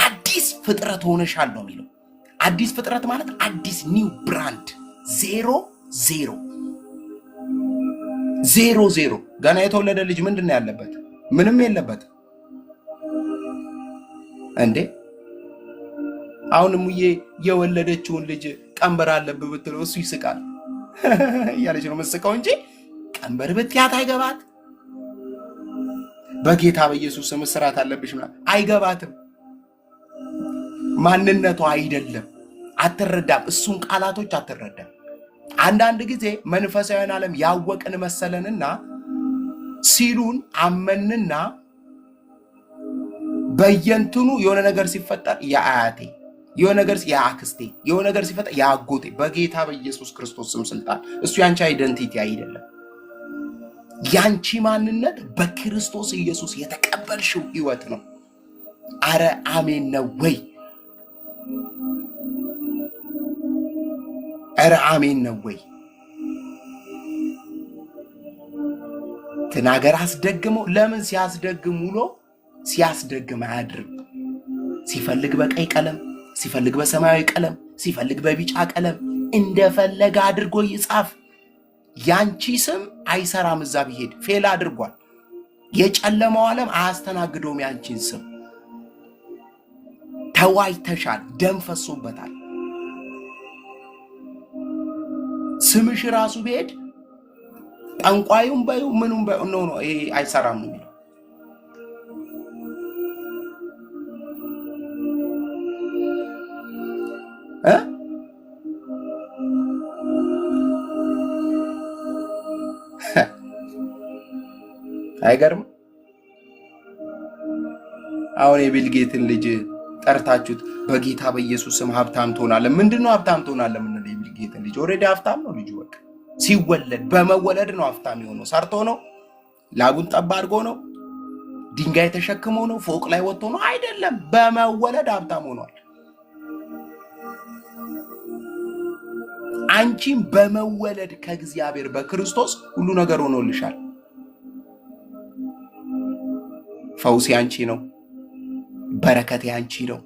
S1: አዲስ ፍጥረት ሆነሻል ነው የሚለው። አዲስ ፍጥረት ማለት አዲስ ኒው ብራንድ 00 ገና የተወለደ ልጅ ምንድን ነው ያለበት? ምንም የለበት እንዴ። አሁንም የወለደችውን ልጅ ቀንበር አለብህ ብትለው እሱ ይስቃል እያለች ነው መስቀው እንጂ ቀንበር ብትያት አይገባት። በጌታ በኢየሱስ ስም ስራት አለብሽ ማለት አይገባትም። ማንነቷ አይደለም፣ አትረዳም። እሱን ቃላቶች አትረዳም። አንዳንድ ጊዜ መንፈሳዊን ዓለም ያወቅን መሰለንና ሲሉን አመንና በየንትኑ የሆነ ነገር ሲፈጠር የአያቴ የሆነ ነገር የአክስቴ የሆነ ነገር ሲፈጠር የአጎቴ። በጌታ በኢየሱስ ክርስቶስ ስም ስልጣን እሱ ያንቺ አይደንቲቲ አይደለም። ያንቺ ማንነት በክርስቶስ ኢየሱስ የተቀበልሽው ህይወት ነው። አረ አሜን ነው ወይ? አረ አሜን ነው ወይ? ተናገር አስደግመው። ለምን ሲያስደግም ውሎ ሲያስደግም አያድርም። ሲፈልግ በቀይ ቀለም፣ ሲፈልግ በሰማያዊ ቀለም፣ ሲፈልግ በቢጫ ቀለም እንደፈለገ አድርጎ ይጻፍ። ያንቺ ስም አይሰራም። እዛ ቢሄድ ፌል አድርጓል። የጨለማው ዓለም አያስተናግደውም ያንቺን ስም። ተዋይተሻል፣ ደም ፈሶበታል። ስምሽ ራሱ ቢሄድ ጠንቋዩም ባዩ ምኑም ባዩ ነው ይሄ አይሰራም ነው የሚለው። አይገርም? አሁን የቢል ጌትን ልጅ ጠርታችሁት በጌታ በኢየሱስ ስም ሀብታም ትሆናለህ። ምንድነው ሀብታም ትሆናለህ? ምን ነው የቢል ጌትን ልጅ ኦሬዲ ሀብታም ነው ልጁ። በቃ ሲወለድ በመወለድ ነው ሀብታም የሆነው። ሰርቶ ነው? ላጉን ጠባ አድርጎ ነው? ድንጋይ ተሸክሞ ነው? ፎቅ ላይ ወጥቶ ነው? አይደለም። በመወለድ ሀብታም ሆኗል። አንቺም በመወለድ ከእግዚአብሔር በክርስቶስ ሁሉ ነገር ሆኖልሻል። ፈውስ ያንቺ ነው። በረከት ያንቺ ነው።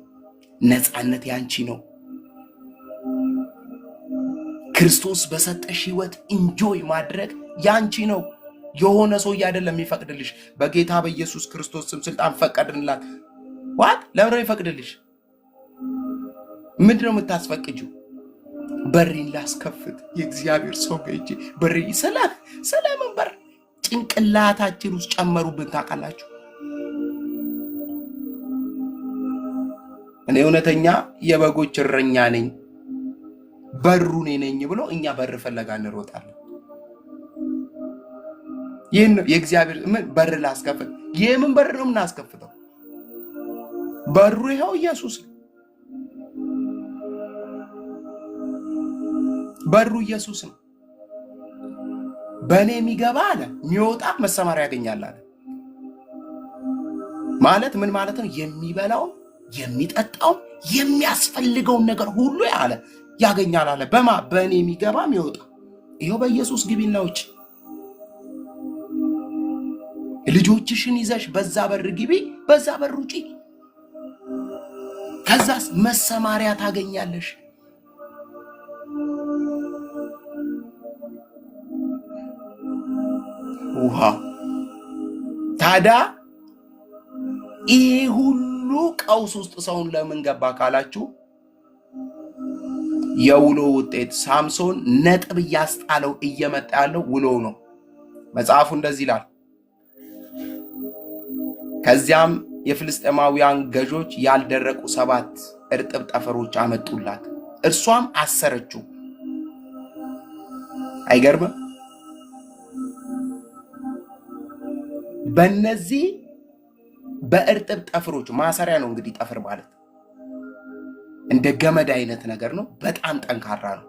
S1: ነፃነት ያንቺ ነው። ክርስቶስ በሰጠሽ ህይወት ኢንጆይ ማድረግ ያንቺ ነው። የሆነ ሰው አይደለም የሚፈቅድልሽ። በጌታ በኢየሱስ ክርስቶስ ስም ስልጣን ፈቀድንላት። ዋት ለምን ነው ይፈቅድልሽ? ምንድነው የምታስፈቅጂው? በሬን ላስከፍት የእግዚአብሔር ሰው ገጂ በሬ ሰላም በር ጭንቅላታችን ውስጥ ጨመሩብን። ታውቃላችሁ እኔ እውነተኛ የበጎች እረኛ ነኝ በሩ እኔ ነኝ ብሎ እኛ በር ፈለጋ እንሮጣለን። ይህን የእግዚአብሔር ምን በር ላስከፍት? የምን በር ነው የምናስከፍተው? በሩ ይኸው ኢየሱስ ነው። በሩ ኢየሱስ ነው። በእኔ የሚገባ አለ የሚወጣ መሰማሪያ ያገኛል አለ። ማለት ምን ማለት ነው? የሚበላው የሚጠጣው የሚያስፈልገውን ነገር ሁሉ አለ ያገኛል አለ። በእኔ የሚገባ የሚወጣ ይኸው በኢየሱስ ግቢና ውጪ። ልጆችሽን ይዘሽ በዛ በር ግቢ፣ በዛ በር ውጪ። ከዛስ መሰማሪያ ታገኛለሽ። ውሃ ታዲያ ይሄ ሁሉ ቀውስ ውስጥ ሰውን ለምን ገባ ካላችሁ የውሎ ውጤት። ሳምሶን ነጥብ እያስጣለው እየመጣ ያለው ውሎ ነው። መጽሐፉ እንደዚህ ይላል። ከዚያም የፍልስጤማውያን ገዦች ያልደረቁ 7 እርጥብ ጠፈሮች አመጡላት፣ እርሷም አሰረችው። አይገርምም? በእነዚህ በእርጥብ ጠፍሮች ማሰሪያ ነው እንግዲህ ጠፍር ማለት እንደ ገመድ አይነት ነገር ነው። በጣም ጠንካራ ነው።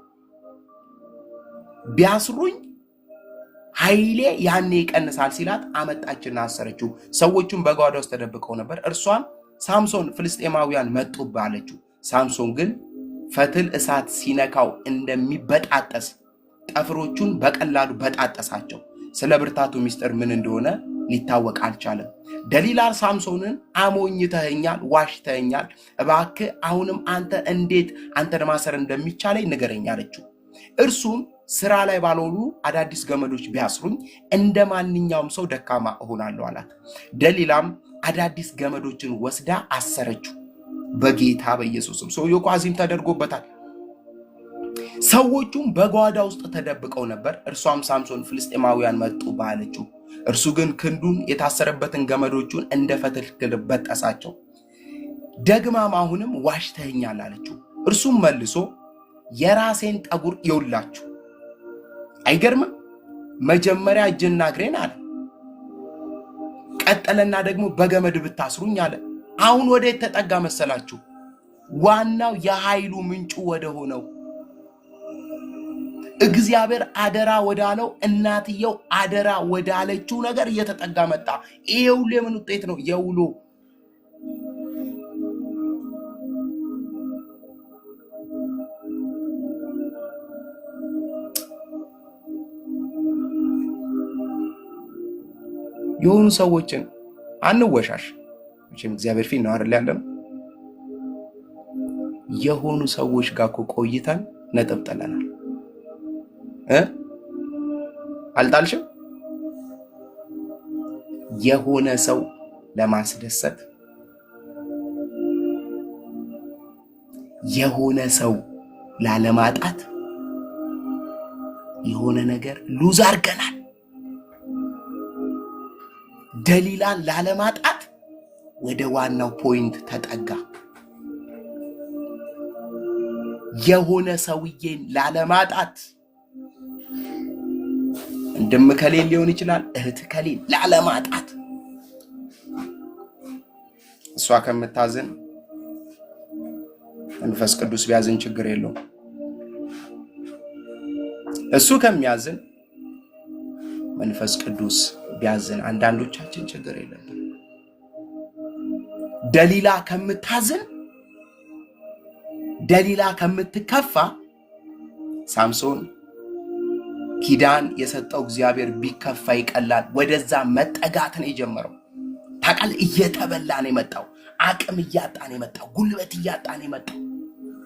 S1: ቢያስሩኝ ኃይሌ ያኔ ይቀንሳል ሲላት አመጣችና አሰረችው። ሰዎቹም በጓዳ ውስጥ ተደብቀው ነበር። እርሷም ሳምሶን ፍልስጤማውያን መጡብህ አለችው። ሳምሶን ግን ፈትል እሳት ሲነካው እንደሚበጣጠስ ጠፍሮቹን በቀላሉ በጣጠሳቸው። ስለ ብርታቱ ሚስጥር ምን እንደሆነ ሊታወቅ አልቻለም። ደሊላ ሳምሶንን አሞኝተኸኛል፣ ዋሽተኸኛል፣ እባክህ አሁንም አንተ እንዴት አንተን ማሰር እንደሚቻለኝ ንገረኝ አለችው። እርሱም ስራ ላይ ባልሆኑ አዳዲስ ገመዶች ቢያስሩኝ እንደ ማንኛውም ሰው ደካማ እሆናለሁ አላት። ደሊላም አዳዲስ ገመዶችን ወስዳ አሰረችው። በጌታ በኢየሱስም ሰውየው እኮ አዚም ተደርጎበታል። ሰዎቹም በጓዳ ውስጥ ተደብቀው ነበር። እርሷም ሳምሶን ፍልስጤማውያን መጡ ባለችው። እርሱ ግን ክንዱን የታሰረበትን ገመዶቹን እንደ ፈትል በጠሳቸው። ደግማም አሁንም ዋሽተኸኛል አለችው። እርሱም መልሶ የራሴን ጠጉር ይውላችሁ። አይገርምም? መጀመሪያ እጅና እግሬን አለ። ቀጠለና ደግሞ በገመድ ብታስሩኝ አለ። አሁን ወደ ተጠጋ መሰላችሁ? ዋናው የኃይሉ ምንጩ ወደ ሆነው እግዚአብሔር አደራ ወዳለው እናትየው አደራ ወዳለችው ነገር እየተጠጋ መጣ። ይሄው ለምን ውጤት ነው? የውሎ የሆኑ ሰዎችን አንወሻሽ። መቼም እግዚአብሔር ፊት ነው አይደል ያለነው። የሆኑ ሰዎች ጋር እኮ ቆይተን ነጥብ ጥለናል። አልጣልሽም? የሆነ ሰው ለማስደሰት የሆነ ሰው ላለማጣት የሆነ ነገር ሉዝ አድርገናል። ደሊላን ላለማጣት ወደ ዋናው ፖይንት ተጠጋ። የሆነ ሰውዬን ላለማጣት ወንድም ከሌል ሊሆን ይችላል፣ እህት ከሌል ላለማጣት እሷ ከምታዝን መንፈስ ቅዱስ ቢያዝን ችግር የለውም። እሱ ከሚያዝን መንፈስ ቅዱስ ቢያዝን አንዳንዶቻችን ችግር የለም። ደሊላ ከምታዝን ደሊላ ከምትከፋ ሳምሶን ኪዳን የሰጠው እግዚአብሔር ቢከፋ ይቀላል። ወደዛ መጠጋት ነው የጀመረው። ታውቃለህ፣ እየተበላ ነው የመጣው። አቅም እያጣ ነው የመጣው። ጉልበት እያጣ ነው የመጣው።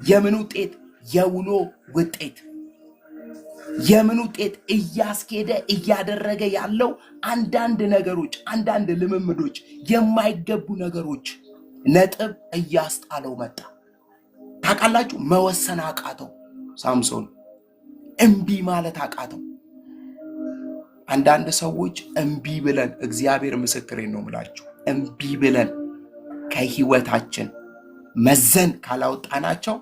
S1: የምን ውጤት? የውሎ ውጤት። የምን ውጤት እያስኬደ እያደረገ ያለው አንዳንድ ነገሮች፣ አንዳንድ ልምምዶች፣ የማይገቡ ነገሮች ነጥብ እያስጣለው መጣ። ታውቃላችሁ፣ መወሰን አቃተው። ሳምሶን እምቢ ማለት አቃተው። አንዳንድ ሰዎች እምቢ ብለን፣ እግዚአብሔር ምስክሬን ነው የምላችሁ፣ እምቢ ብለን ከህይወታችን መዘን ካላወጣናቸው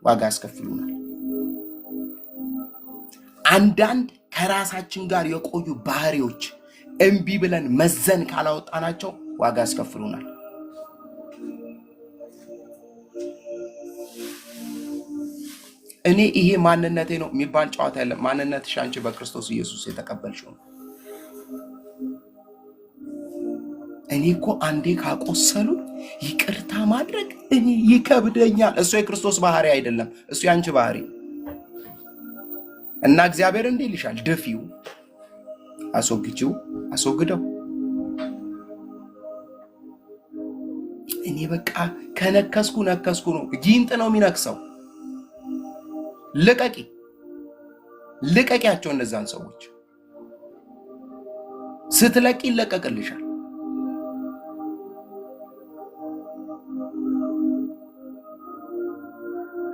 S1: ዋጋ ያስከፍሉናል። አንዳንድ ከራሳችን ጋር የቆዩ ባህሪዎች እምቢ ብለን መዘን ካላወጣናቸው ዋጋ ያስከፍሉናል። እኔ ይሄ ማንነቴ ነው የሚባል ጨዋታ የለም። ማንነትሽ አንቺ በክርስቶስ ኢየሱስ የተቀበልሽው ነው። እኔ እኮ አንዴ ካቆሰሉ ይቅርታ ማድረግ እኔ ይከብደኛል። እሱ የክርስቶስ ባህሪ አይደለም፣ እሱ ያንቺ ባህሪ እና እግዚአብሔር እንዲህ ይልሻል፣ ድፊው፣ አስወግጂው፣ አስወግደው። እኔ በቃ ከነከስኩ ነከስኩ ነው። ጊንጥ ነው የሚነክሰው። ልቀቂ፣ ልቀቂያቸው እነዛን ሰዎች። ስትለቂ ይለቀቅልሻል።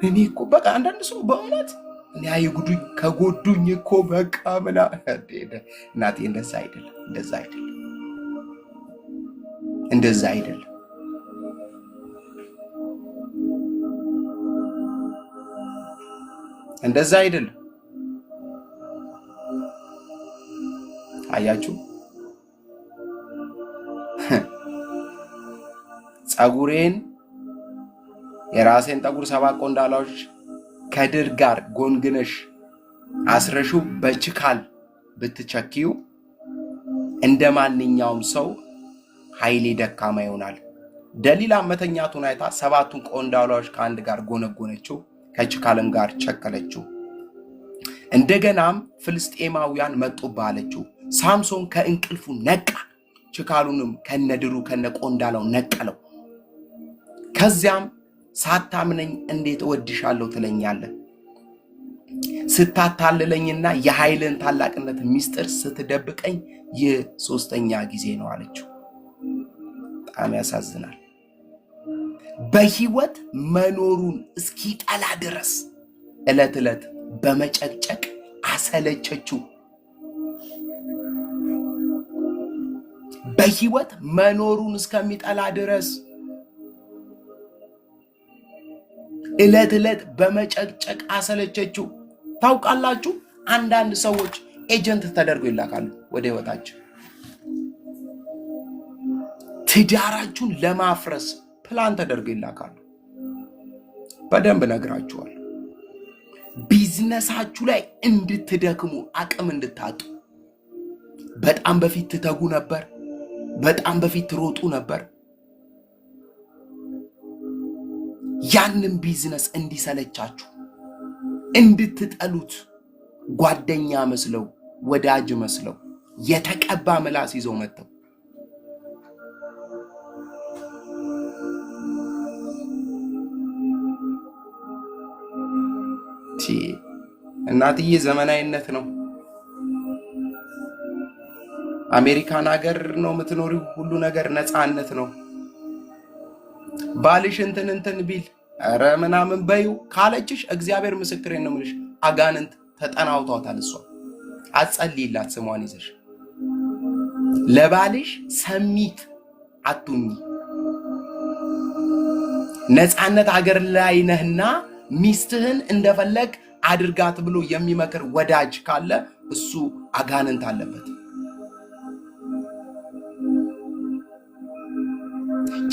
S1: እኔ እኮ በቃ አንዳንድ ሰው በእውነት እኔ አይጉዱኝ ከጎዱኝ እኮ በቃ ምና እናቴ፣ እንደዛ አይደለም፣ እንደዛ አይደለም፣ እንደዛ አይደለም። እንደዛ አይደለም። አያችሁ፣ ጸጉሬን የራሴን ጠጉር 7 ቆንዳላዎች ከድር ጋር ጎንግነሽ አስረሹ በችካል ብትቸኪው እንደ ማንኛውም ሰው ኃይሌ ደካማ ይሆናል። ደሊላ መተኛቱን አይታ 7ቱን ቆንዳላዎች ከአንድ ጋር ጎነጎነችው፣ ከችካልም ጋር ቸከለችው። እንደገናም ፍልስጤማውያን መጡብህ አለችው። ሳምሶን ከእንቅልፉ ነቃ፣ ችካሉንም ከነድሩ ከነቆንዳላው ነቀለው። ከዚያም ሳታምነኝ እንዴት እወድሻለሁ ትለኛለህ? ስታታልለኝና የኃይልን ታላቅነት ሚስጥር ስትደብቀኝ ይህ 3ኛ ጊዜ ነው አለችው። በጣም ያሳዝናል። በህይወት መኖሩን እስኪጠላ ድረስ ዕለት ዕለት በመጨቅጨቅ አሰለቸችው። በህይወት መኖሩን እስከሚጠላ ድረስ ዕለት ዕለት በመጨቅጨቅ አሰለቸችው። ታውቃላችሁ፣ አንዳንድ ሰዎች ኤጀንት ተደርገው ይላካሉ ወደ ህይወታችሁ። ትዳራችሁን ለማፍረስ ፕላን ተደርገው ይላካሉ። በደንብ ነግራችኋል። ቢዝነሳችሁ ላይ እንድትደክሙ፣ አቅም እንድታጡ። በጣም በፊት ትተጉ ነበር፣ በጣም በፊት ትሮጡ ነበር። ያንን ቢዝነስ እንዲሰለቻችሁ፣ እንድትጠሉት፣ ጓደኛ መስለው ወዳጅ መስለው የተቀባ ምላስ ይዘው መጥተው እናትዬ ዘመናዊነት ነው። አሜሪካን ሀገር ነው የምትኖሪው፣ ሁሉ ነገር ነፃነት ነው። ባልሽ እንትን ቢል ኧረ ምናምን በይው ካለችሽ እግዚአብሔር ምስክሬን ነው የምልሽ፣ አጋንንት ተጠናውቷታል። እሷ አጸልይላት ስሟን ይዘሽ። ለባልሽ ሰሚት አቱኝ። ነፃነት ሀገር ላይ ነህና ሚስትህን እንደፈለግ አድርጋት ብሎ የሚመክር ወዳጅ ካለ እሱ አጋንንት አለበት።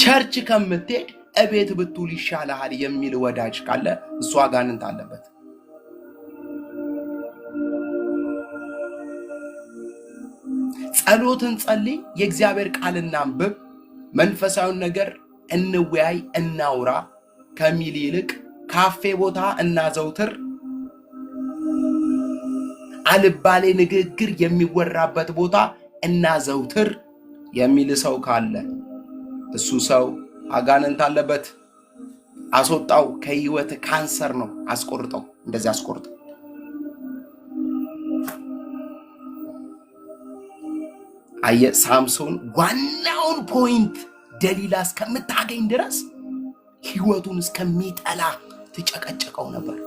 S1: ቸርች ከምትሄድ እቤት ብትውል ይሻልሃል የሚል ወዳጅ ካለ እሱ አጋንንት አለበት። ጸሎትን ጸልይ፣ የእግዚአብሔር ቃል እናንብብ፣ መንፈሳዊን ነገር እንወያይ፣ እናውራ ከሚል ይልቅ ካፌ ቦታ እናዘውትር፣ አልባሌ ንግግር የሚወራበት ቦታ እናዘውትር የሚል ሰው ካለ እሱ ሰው አጋንንት አለበት። አስወጣው። ከህይወት ካንሰር ነው። አስቆርጠው። እንደዚህ አስቆርጠው። አየ ሳምሶን ዋናውን ፖይንት ደሊላ እስከምታገኝ ድረስ ህይወቱን እስከሚጠላ ትጨቀጨቀው ነበር።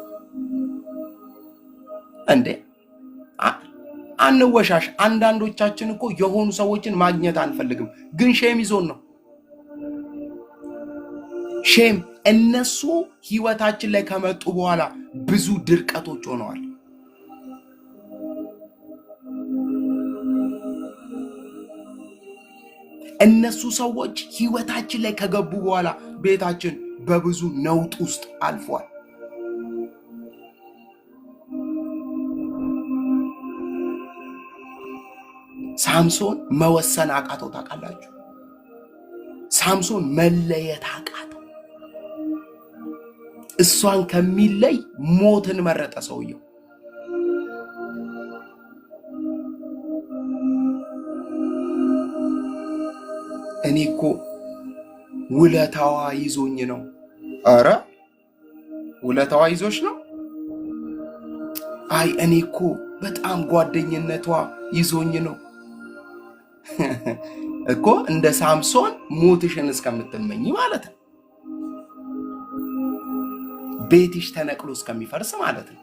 S1: እንዴ አንወሻሽ። አንዳንዶቻችን እኮ የሆኑ ሰዎችን ማግኘት አንፈልግም፣ ግን ሼም ይዞን ነው። ሼም እነሱ ህይወታችን ላይ ከመጡ በኋላ ብዙ ድርቀቶች ሆነዋል። እነሱ ሰዎች ህይወታችን ላይ ከገቡ በኋላ ቤታችን በብዙ ነውጥ ውስጥ አልፏል። ሳምሶን መወሰን አቃተው። ታውቃላችሁ? ሳምሶን መለየት አቃተው። እሷን ከሚለይ ሞትን መረጠ ሰውየው። እኔ እኮ ውለታዋ ይዞኝ ነው። አረ ውለታዋ ይዞሽ ነው? አይ እኔ እኮ በጣም ጓደኝነቷ ይዞኝ ነው እኮ። እንደ ሳምሶን ሞትሽን እስከምትመኝ ማለት ነው። ቤትሽ ተነቅሎ እስከሚፈርስ ማለት ነው።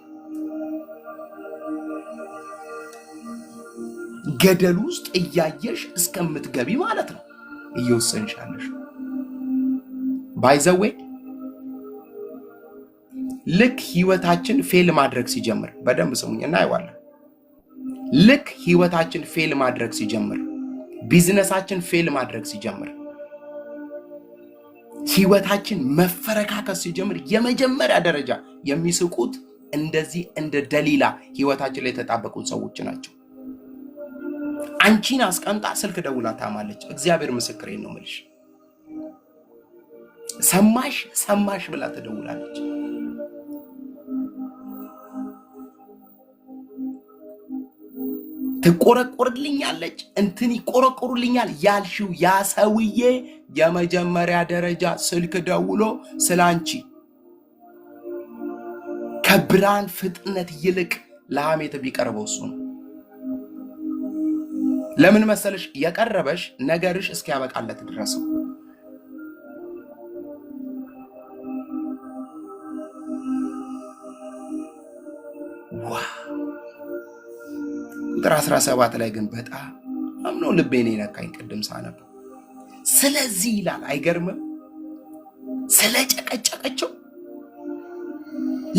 S1: ገደል ውስጥ እያየሽ እስከምትገቢ ማለት ነው። እየወሰንሻለሽ ባይዘዌ ልክ ህይወታችን ፌል ማድረግ ሲጀምር፣ በደንብ ስሙኝ እና አይዋለን። ልክ ህይወታችን ፌል ማድረግ ሲጀምር፣ ቢዝነሳችን ፌል ማድረግ ሲጀምር፣ ህይወታችን መፈረካከስ ሲጀምር የመጀመሪያ ደረጃ የሚስቁት እንደዚህ እንደ ደሊላ ህይወታችን ላይ የተጣበቁት ሰዎች ናቸው። አንቺን አስቀምጣ ስልክ ደውላ ታማለች። እግዚአብሔር ምስክሬን ነው የምልሽ። ሰማሽ ብላ ትደውላለች። ትቆረቆርልኛለች፣ እንትን ይቆረቆሩልኛል ያልሽው ያ ሰውዬ የመጀመሪያ ደረጃ ስልክ ደውሎ ስላንቺ ከብርሃን ፍጥነት ይልቅ ለሐሜት ቢቀርበው እሱ ነው። ለምን መሰለሽ? የቀረበሽ ነገርሽ እስኪያበቃለት ድረስ ነው። ቁጥር 17 ላይ ግን በጣም ነው ልቤን የነካኝ ቅድም ሳነብ። ስለዚህ ይላል፣ አይገርምም? ስለጨቀጨቀችው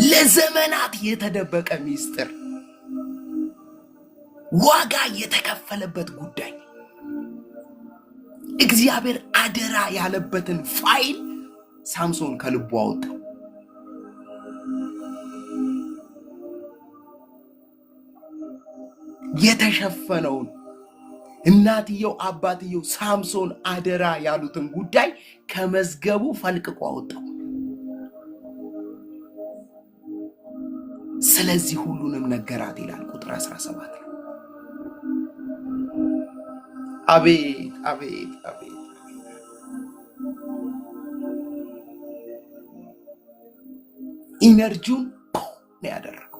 S1: ለዘመናት የተደበቀ ሚስጥር፣ ዋጋ የተከፈለበት ጉዳይ፣ እግዚአብሔር አደራ ያለበትን ፋይል ሳምሶን ከልቡ አወጣው። የተሸፈነውን እናትየው አባትየው ሳምሶን አደራ ያሉትን ጉዳይ ከመዝገቡ ፈልቅቆ አወጣው። ስለዚህ ሁሉንም ነገራት ይላል ቁጥር 17። አቤት አቤት አቤት! ኢነርጂውን ነው ያደረገው።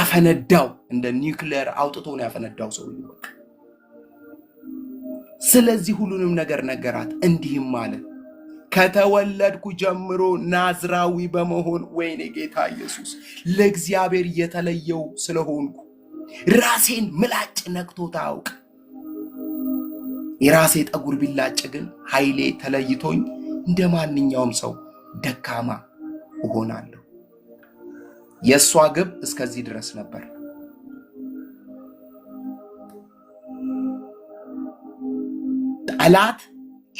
S1: አፈነዳው። እንደ ኒውክሊየር አውጥቶ ነው ያፈነዳው ሰውዬው። ስለዚህ ሁሉንም ነገር ነገራት። እንዲህም አለ፣ ከተወለድኩ ጀምሮ ናዝራዊ በመሆን ወይኔ ጌታ ኢየሱስ ለእግዚአብሔር የተለየው ስለሆንኩ ራሴን ምላጭ ነክቶት አያውቅ። የራሴ ጠጉር ቢላጭ ግን ኃይሌ ተለይቶኝ እንደ ማንኛውም ሰው ደካማ እሆናለሁ። የእሷ ግብ እስከዚህ ድረስ ነበር። ጠላት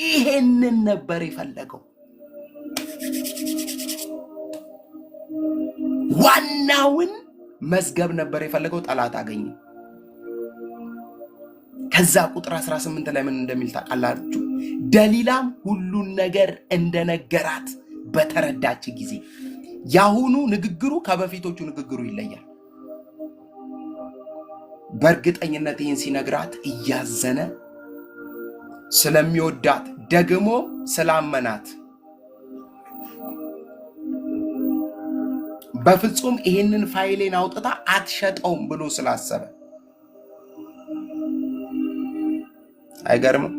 S1: ይሄንን ነበር የፈለገው። ዋናውን መዝገብ ነበር የፈለገው። ጠላት አገኘ። ከዛ ቁጥር 18 ላይ ምን እንደሚል ታውቃላችሁ? ደሊላም ሁሉን ነገር እንደነገራት በተረዳች ጊዜ። ያሁኑ ንግግሩ ከበፊቶቹ ንግግሩ ይለያል። በእርግጠኝነት ይህን ሲነግራት እያዘነ ስለሚወዳት ደግሞ ስላመናት በፍጹም ይሄንን ፋይሌን አውጥታ አትሸጠውም ብሎ ስላሰበ አይገርምም?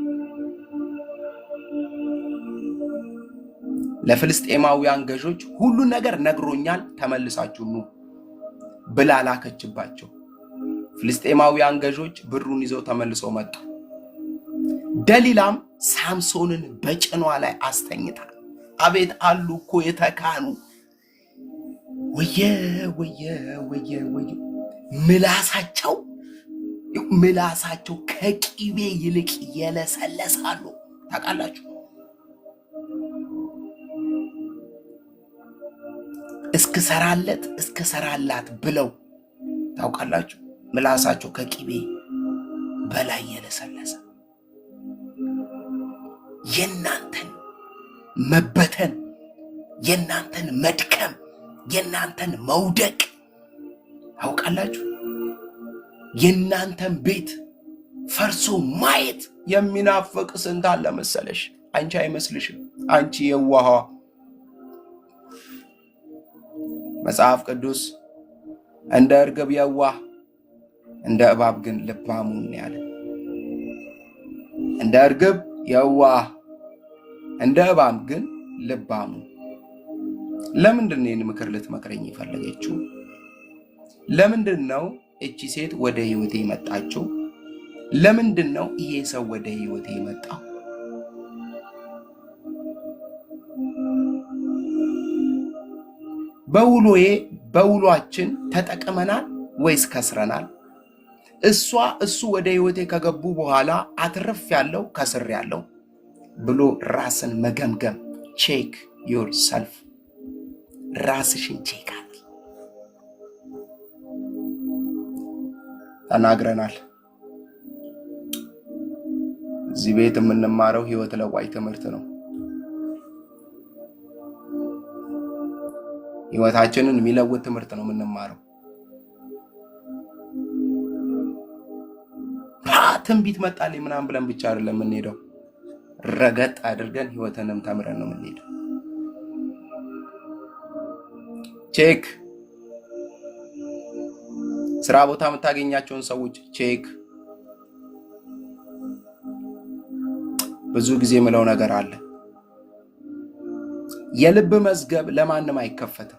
S1: ለፍልስጤማውያን ገዦች ሁሉ ነገር ነግሮኛል፣ ተመልሳችሁ ኑ ብላ ላከችባቸው። ፍልስጤማውያን ገዦች ብሩን ይዘው ተመልሰው መጡ። ደሊላም ሳምሶንን በጭኗ ላይ አስተኝታ፣ አቤት አሉ እኮ የተካኑ ወየ ወየ ወየ ወየ ምላሳቸው ከቂቤ ይልቅ የለሰለሳሉ። ታውቃላችሁ? እስከሰራላት ብለው ታውቃላችሁ? ምላሳቸው ከቂቤ በላይ የለሰለሰ የናንተን መበተን፣ የናንተን መድከም፣ የናንተን መውደቅ ታውቃላችሁ? የናንተን ቤት ፈርሶ ማየት የሚናፍቅ ስንት አለ መሰለሽ? አንቺ አይመስልሽም? አንቺ የዋሃ መጽሐፍ ቅዱስ እንደ እርግብ የዋህ እንደ እባብ ግን ልባሙን ያለ። እንደ እርግብ የዋህ እንደ እባብ ግን ልባሙ። ለምንድን ነው ይህን ምክር ልትመክረኝ የፈለገችው? ለምንድን ነው እቺ ሴት ወደ ህይወቴ የመጣችው? ለምንድን ነው ይሄ ሰው ወደ ህይወቴ የመጣው? በውሏችን ተጠቅመናል ወይስ ከስረናል? እሱ ወደ ህይወቴ ከገቡ በኋላ አትርፍ ያለው ከስር ያለው ብሎ ራስን መገምገም። ቼክ ዮር ሰልፍ። ራስሽን ቼክ አድርጊ። ተናግረናል። እዚህ ቤት የምንማረው ህይወት ለዋጭ ትምህርት ነው። ህይወታችንን የሚለውጥ ትምህርት ነው የምንማረው። ትንቢት መጣልኝ ምናምን ብለን ብቻ አይደለም የምንሄደው። ረገጥ አድርገን ህይወትንም ተምረን ነው የምንሄደው። ቼክ። ስራ ቦታ የምታገኛቸውን ሰዎች ቼክ። ብዙ ጊዜ የምለው ነገር አለ። የልብ መዝገብ ለማንም አይከፈትም።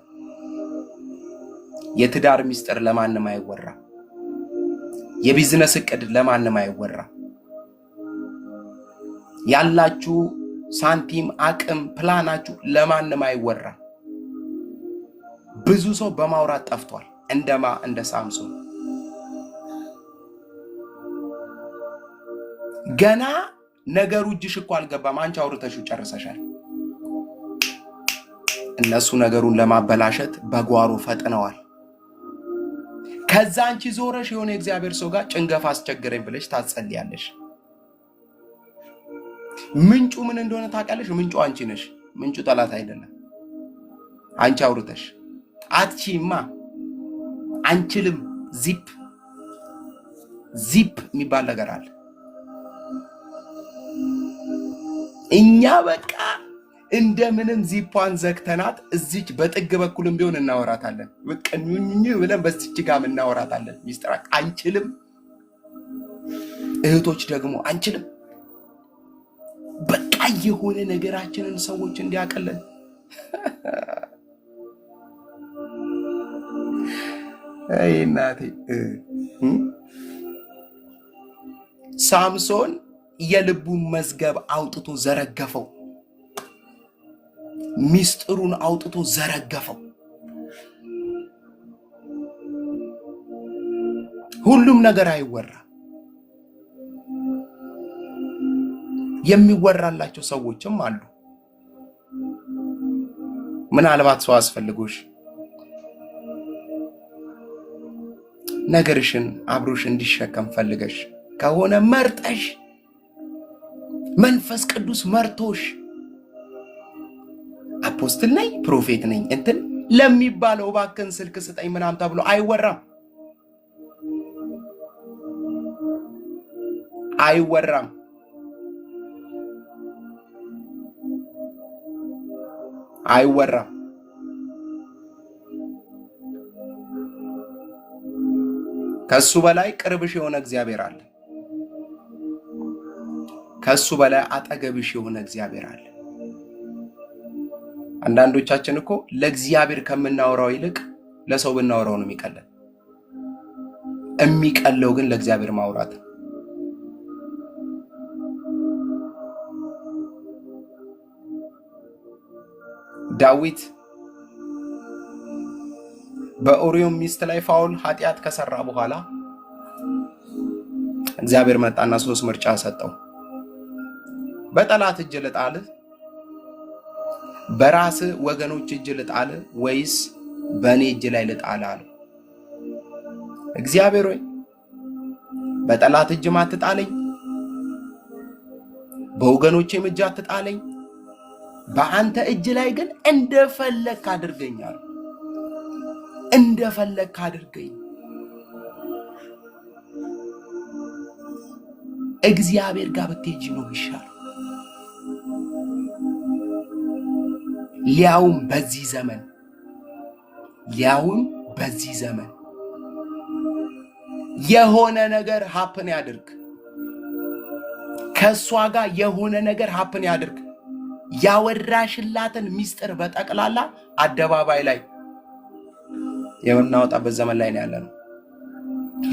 S1: የትዳር ሚስጥር ለማንም አይወራ። የቢዝነስ እቅድ ለማንም አይወራ። ያላችሁ ሳንቲም፣ አቅም፣ ፕላናችሁ ለማንም አይወራ። ብዙ ሰው በማውራት ጠፍቷል። እንደ ሳምሶን ገና ነገሩ እጅሽ እኮ አልገባም። አንቺ አውርተሽው ጨርሰሻል። እነሱ ነገሩን ለማበላሸት በጓሮ ፈጥነዋል። ከዛ አንቺ ዞረሽ የሆነ እግዚአብሔር ሰው ጋር ጭንገፋ አስቸገረኝ ብለሽ ታጸልያለሽ። ምንጩ ምን እንደሆነ ታውቃለሽ? ምንጩ አንቺ ነሽ። ምንጩ ጠላት አይደለም። አንቺ አውርተሽ አትቺማ፣ አንችልም። ዚፕ የሚባል ነገር አለ። እኛ በቃ እንደምንም ዚፓን ዘግተናት እዚች በጥግ በኩልም ቢሆን እናወራታለን። ወቀኙኝ ብለን በዚች ጋር እናወራታለን። ሚስጥራ አንችልም። እህቶች ደግሞ አንችልም። በቃ የሆነ ነገራችንን ሰዎች እንዲያቀለን አይ እናቴ። ሳምሶን የልቡን መዝገብ አውጥቶ ዘረገፈው። ሚስጥሩን አውጥቶ ዘረገፈው። ሁሉም ነገር አይወራ። የሚወራላቸው ሰዎችም አሉ። ምናልባት ሰው አስፈልጎሽ ነገርሽን አብሮሽ እንዲሸከም ፈልገሽ ከሆነ መርጠሽ መንፈስ ቅዱስ መርቶሽ አፖስትል ነኝ ፕሮፌት ነኝ እንትን ለሚባለው ባክን ስልክ ስጠኝ ምናም ተብሎ አይወራም። ከሱ በላይ ቅርብሽ የሆነ እግዚአብሔር አለ። ከሱ በላይ አጠገብሽ የሆነ እግዚአብሔር አለ። አንዳንዶቻችን እኮ ለእግዚአብሔር ከምናወራው ይልቅ ለሰው ብናወራው ነው የሚቀለው። የሚቀለው ግን ለእግዚአብሔር ማውራት ነው። ዳዊት በኦሪዮን ሚስት ላይ ፋውል ኃጢአት ከሰራ በኋላ እግዚአብሔር መጣና 3 ምርጫ ሰጠው። በጠላት እጅ ልጣል፣ በራስ ወገኖች እጅ ልጣል ወይስ በእኔ እጅ ላይ ልጣል አለ። እግዚአብሔር ሆይ በጠላት እጅ አትጣለኝ፣ በወገኖቼም እጅ አትጣለኝ፣ በአንተ እጅ ላይ ግን እንደፈለክ አድርገኛል፣ እንደፈለክ አድርገኝ። እግዚአብሔር ጋር ብትሄጂ ነው ይሻል። ሊያውም በዚህ ዘመን የሆነ ነገር ሀፕን ያድርግ፣ ከሷ ጋር የሆነ ነገር ሀፕን ያድርግ፣ ያወራሽላትን ሚስጥር በጠቅላላ አደባባይ ላይ የምናወጣበት ዘመን ላይ ነው ያለነው።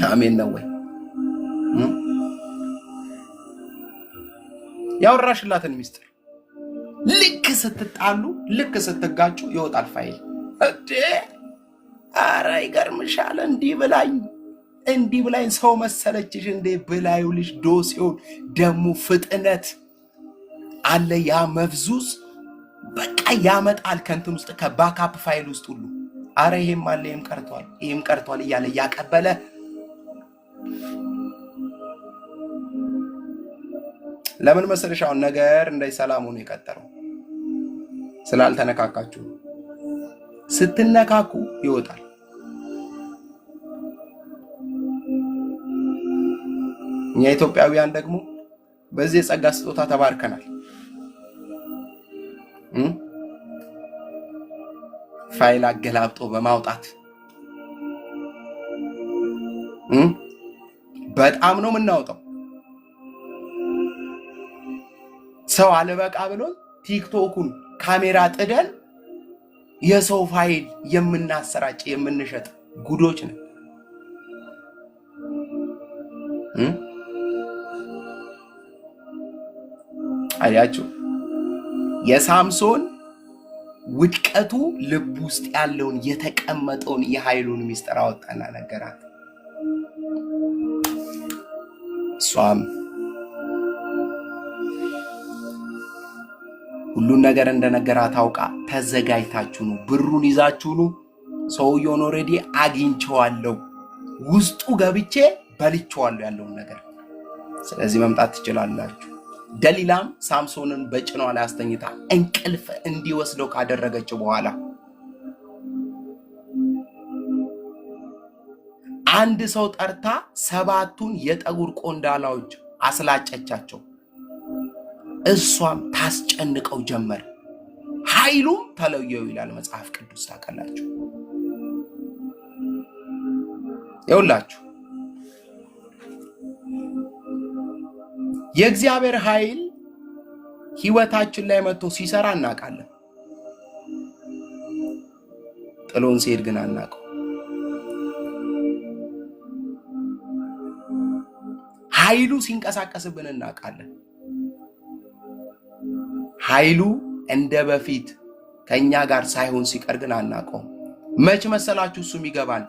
S1: አሜን ነው ወይ? ያወራሽላትን ሚስጥር ልክ ስትጣሉ፣ ልክ ስትጋጩ ይወጣል ፋይል። አረ ይገርምሻል፣ እንዲህ ብላኝ ሰው መሰለችሽ እንዴ ብላዩልሽ ዶሴውን ደሙ ፍጥነት አለ። ያ መፍዙዝ በቃ ያመጣል ከንትን ውስጥ ከባካፕ ፋይል ውስጥ ሁሉ አረ ይሄም አለ ይሄም ቀርቷል እያለ ያቀበለ ለምን መሰለሽ አሁን ነገር እንዳይሰላም ሆኖ የቀጠረው ስላልተነካካችሁ። ስትነካኩ ይወጣል። እኛ ኢትዮጵያውያን ደግሞ በዚህ የጸጋ ስጦታ ተባርከናል። ፋይል አገላብጦ በማውጣት በጣም ነው የምናወጣው። ሰው አለበቃ ብሎን ቲክቶኩን ካሜራ ጥደን የሰው ፋይል የምናሰራጭ የምንሸጥ ጉዶች ነን። አያችሁ፣ የሳምሶን ውድቀቱ ልብ ውስጥ ያለውን የተቀመጠውን የኃይሉን ሚስጥር አወጣና ነገራት። እሷም ሁሉን ነገር እንደነገራት አውቃ ተዘጋጅታችሁ ነው፣ ብሩን ይዛችሁ ነው። ሰውየውን ኦሬዲ አግኝቼዋለሁ፣ ውስጡ ገብቼ በልቼዋለሁ ያለውን ነገር። ስለዚህ መምጣት ትችላላችሁ። ደሊላም ሳምሶንን በጭኗ ላይ አስተኝታ እንቅልፍ እንዲወስደው ካደረገች በኋላ አንድ ሰው ጠርታ 7ቱን የጠጉር ቆንዳላዎች አስላጨቻቸው። እሷም ታስጨንቀው ጀመር፣ ኃይሉም ተለየው ይላል መጽሐፍ ቅዱስ። ታውቃላችሁ፣ ይኸውላችሁ የእግዚአብሔር ኃይል ህይወታችን ላይ መጥቶ ሲሰራ እናውቃለን። ጥሎን ሲሄድ ግን አናውቀው። ኃይሉ ሲንቀሳቀስብን እናውቃለን። ኃይሉ እንደ በፊት ከኛ ጋር ሳይሆን ሲቀር ግን አናውቀው። መች መሰላችሁ እሱ የሚገባን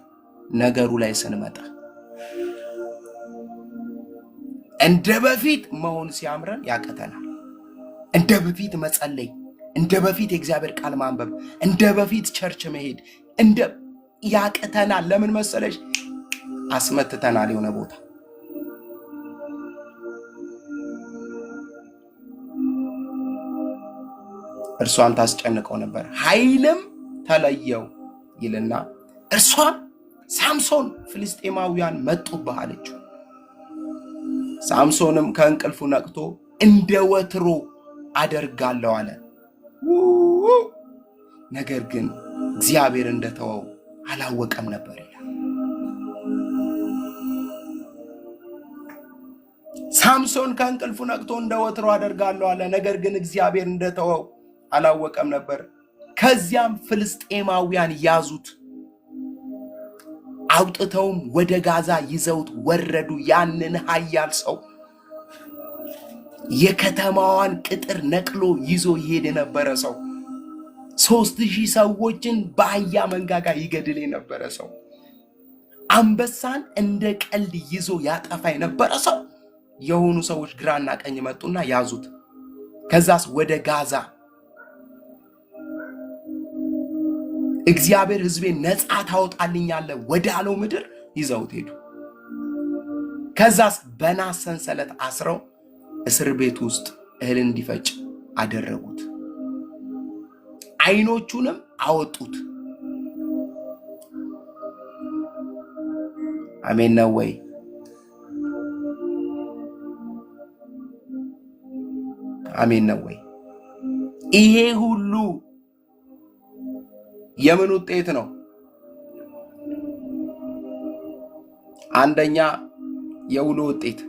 S1: ነገሩ ላይ ስንመጣ። እንደ በፊት መሆን ሲያምረን ያቀተናል። እንደ በፊት መጸለይ፣ እንደ በፊት የእግዚአብሔር ቃል ማንበብ፣ እንደ በፊት ቸርች መሄድ ያቀተናል። ለምን መሰለሽ? አስመትተናል የሆነ ቦታ። እርሷን ታስጨንቀው ነበር፣ ኃይልም ተለየው ይልና እርሷን ሳምሶን ፍልስጤማውያን መጡብህ አለችው። ሳምሶንም ከእንቅልፉ ነቅቶ እንደ ወትሮ አደርጋለሁ አለ። ነገር ግን እግዚአብሔር እንደተወው አላወቀም ነበር ይላል። ሳምሶን ከእንቅልፉ ነቅቶ እንደወትሮ አደርጋለሁ አለ። ነገር ግን እግዚአብሔር እንደተወው አላወቀም ነበር። ከዚያም ፍልስጤማውያን ያዙት፣ አውጥተውም ወደ ጋዛ ይዘውት ወረዱ። ያንን ኃያል ሰው የከተማዋን ቅጥር ነቅሎ ይዞ ይሄድ የነበረ ሰው፣ 3000 ሰዎችን በአህያ መንጋጋ ይገድል የነበረ ሰው፣ አንበሳን እንደ ቀልድ ይዞ ያጠፋ የነበረ ሰው የሆኑ ሰዎች ግራና ቀኝ መጡና ያዙት። ከዛስ ወደ ጋዛ እግዚአብሔር ሕዝቤን ነፃ ታወጣልኛለህ ወዳለው ምድር ይዘውት ሄዱ። ከዛስ በናስ ሰንሰለት አስረው እስር ቤት ውስጥ እህል እንዲፈጭ አደረጉት። አይኖቹንም አወጡት። አሜን ነው ወይ? አሜን ነው ወይ? ይሄ ሁሉ የምን ውጤት ነው? አንደኛ የውሎ ውጤት።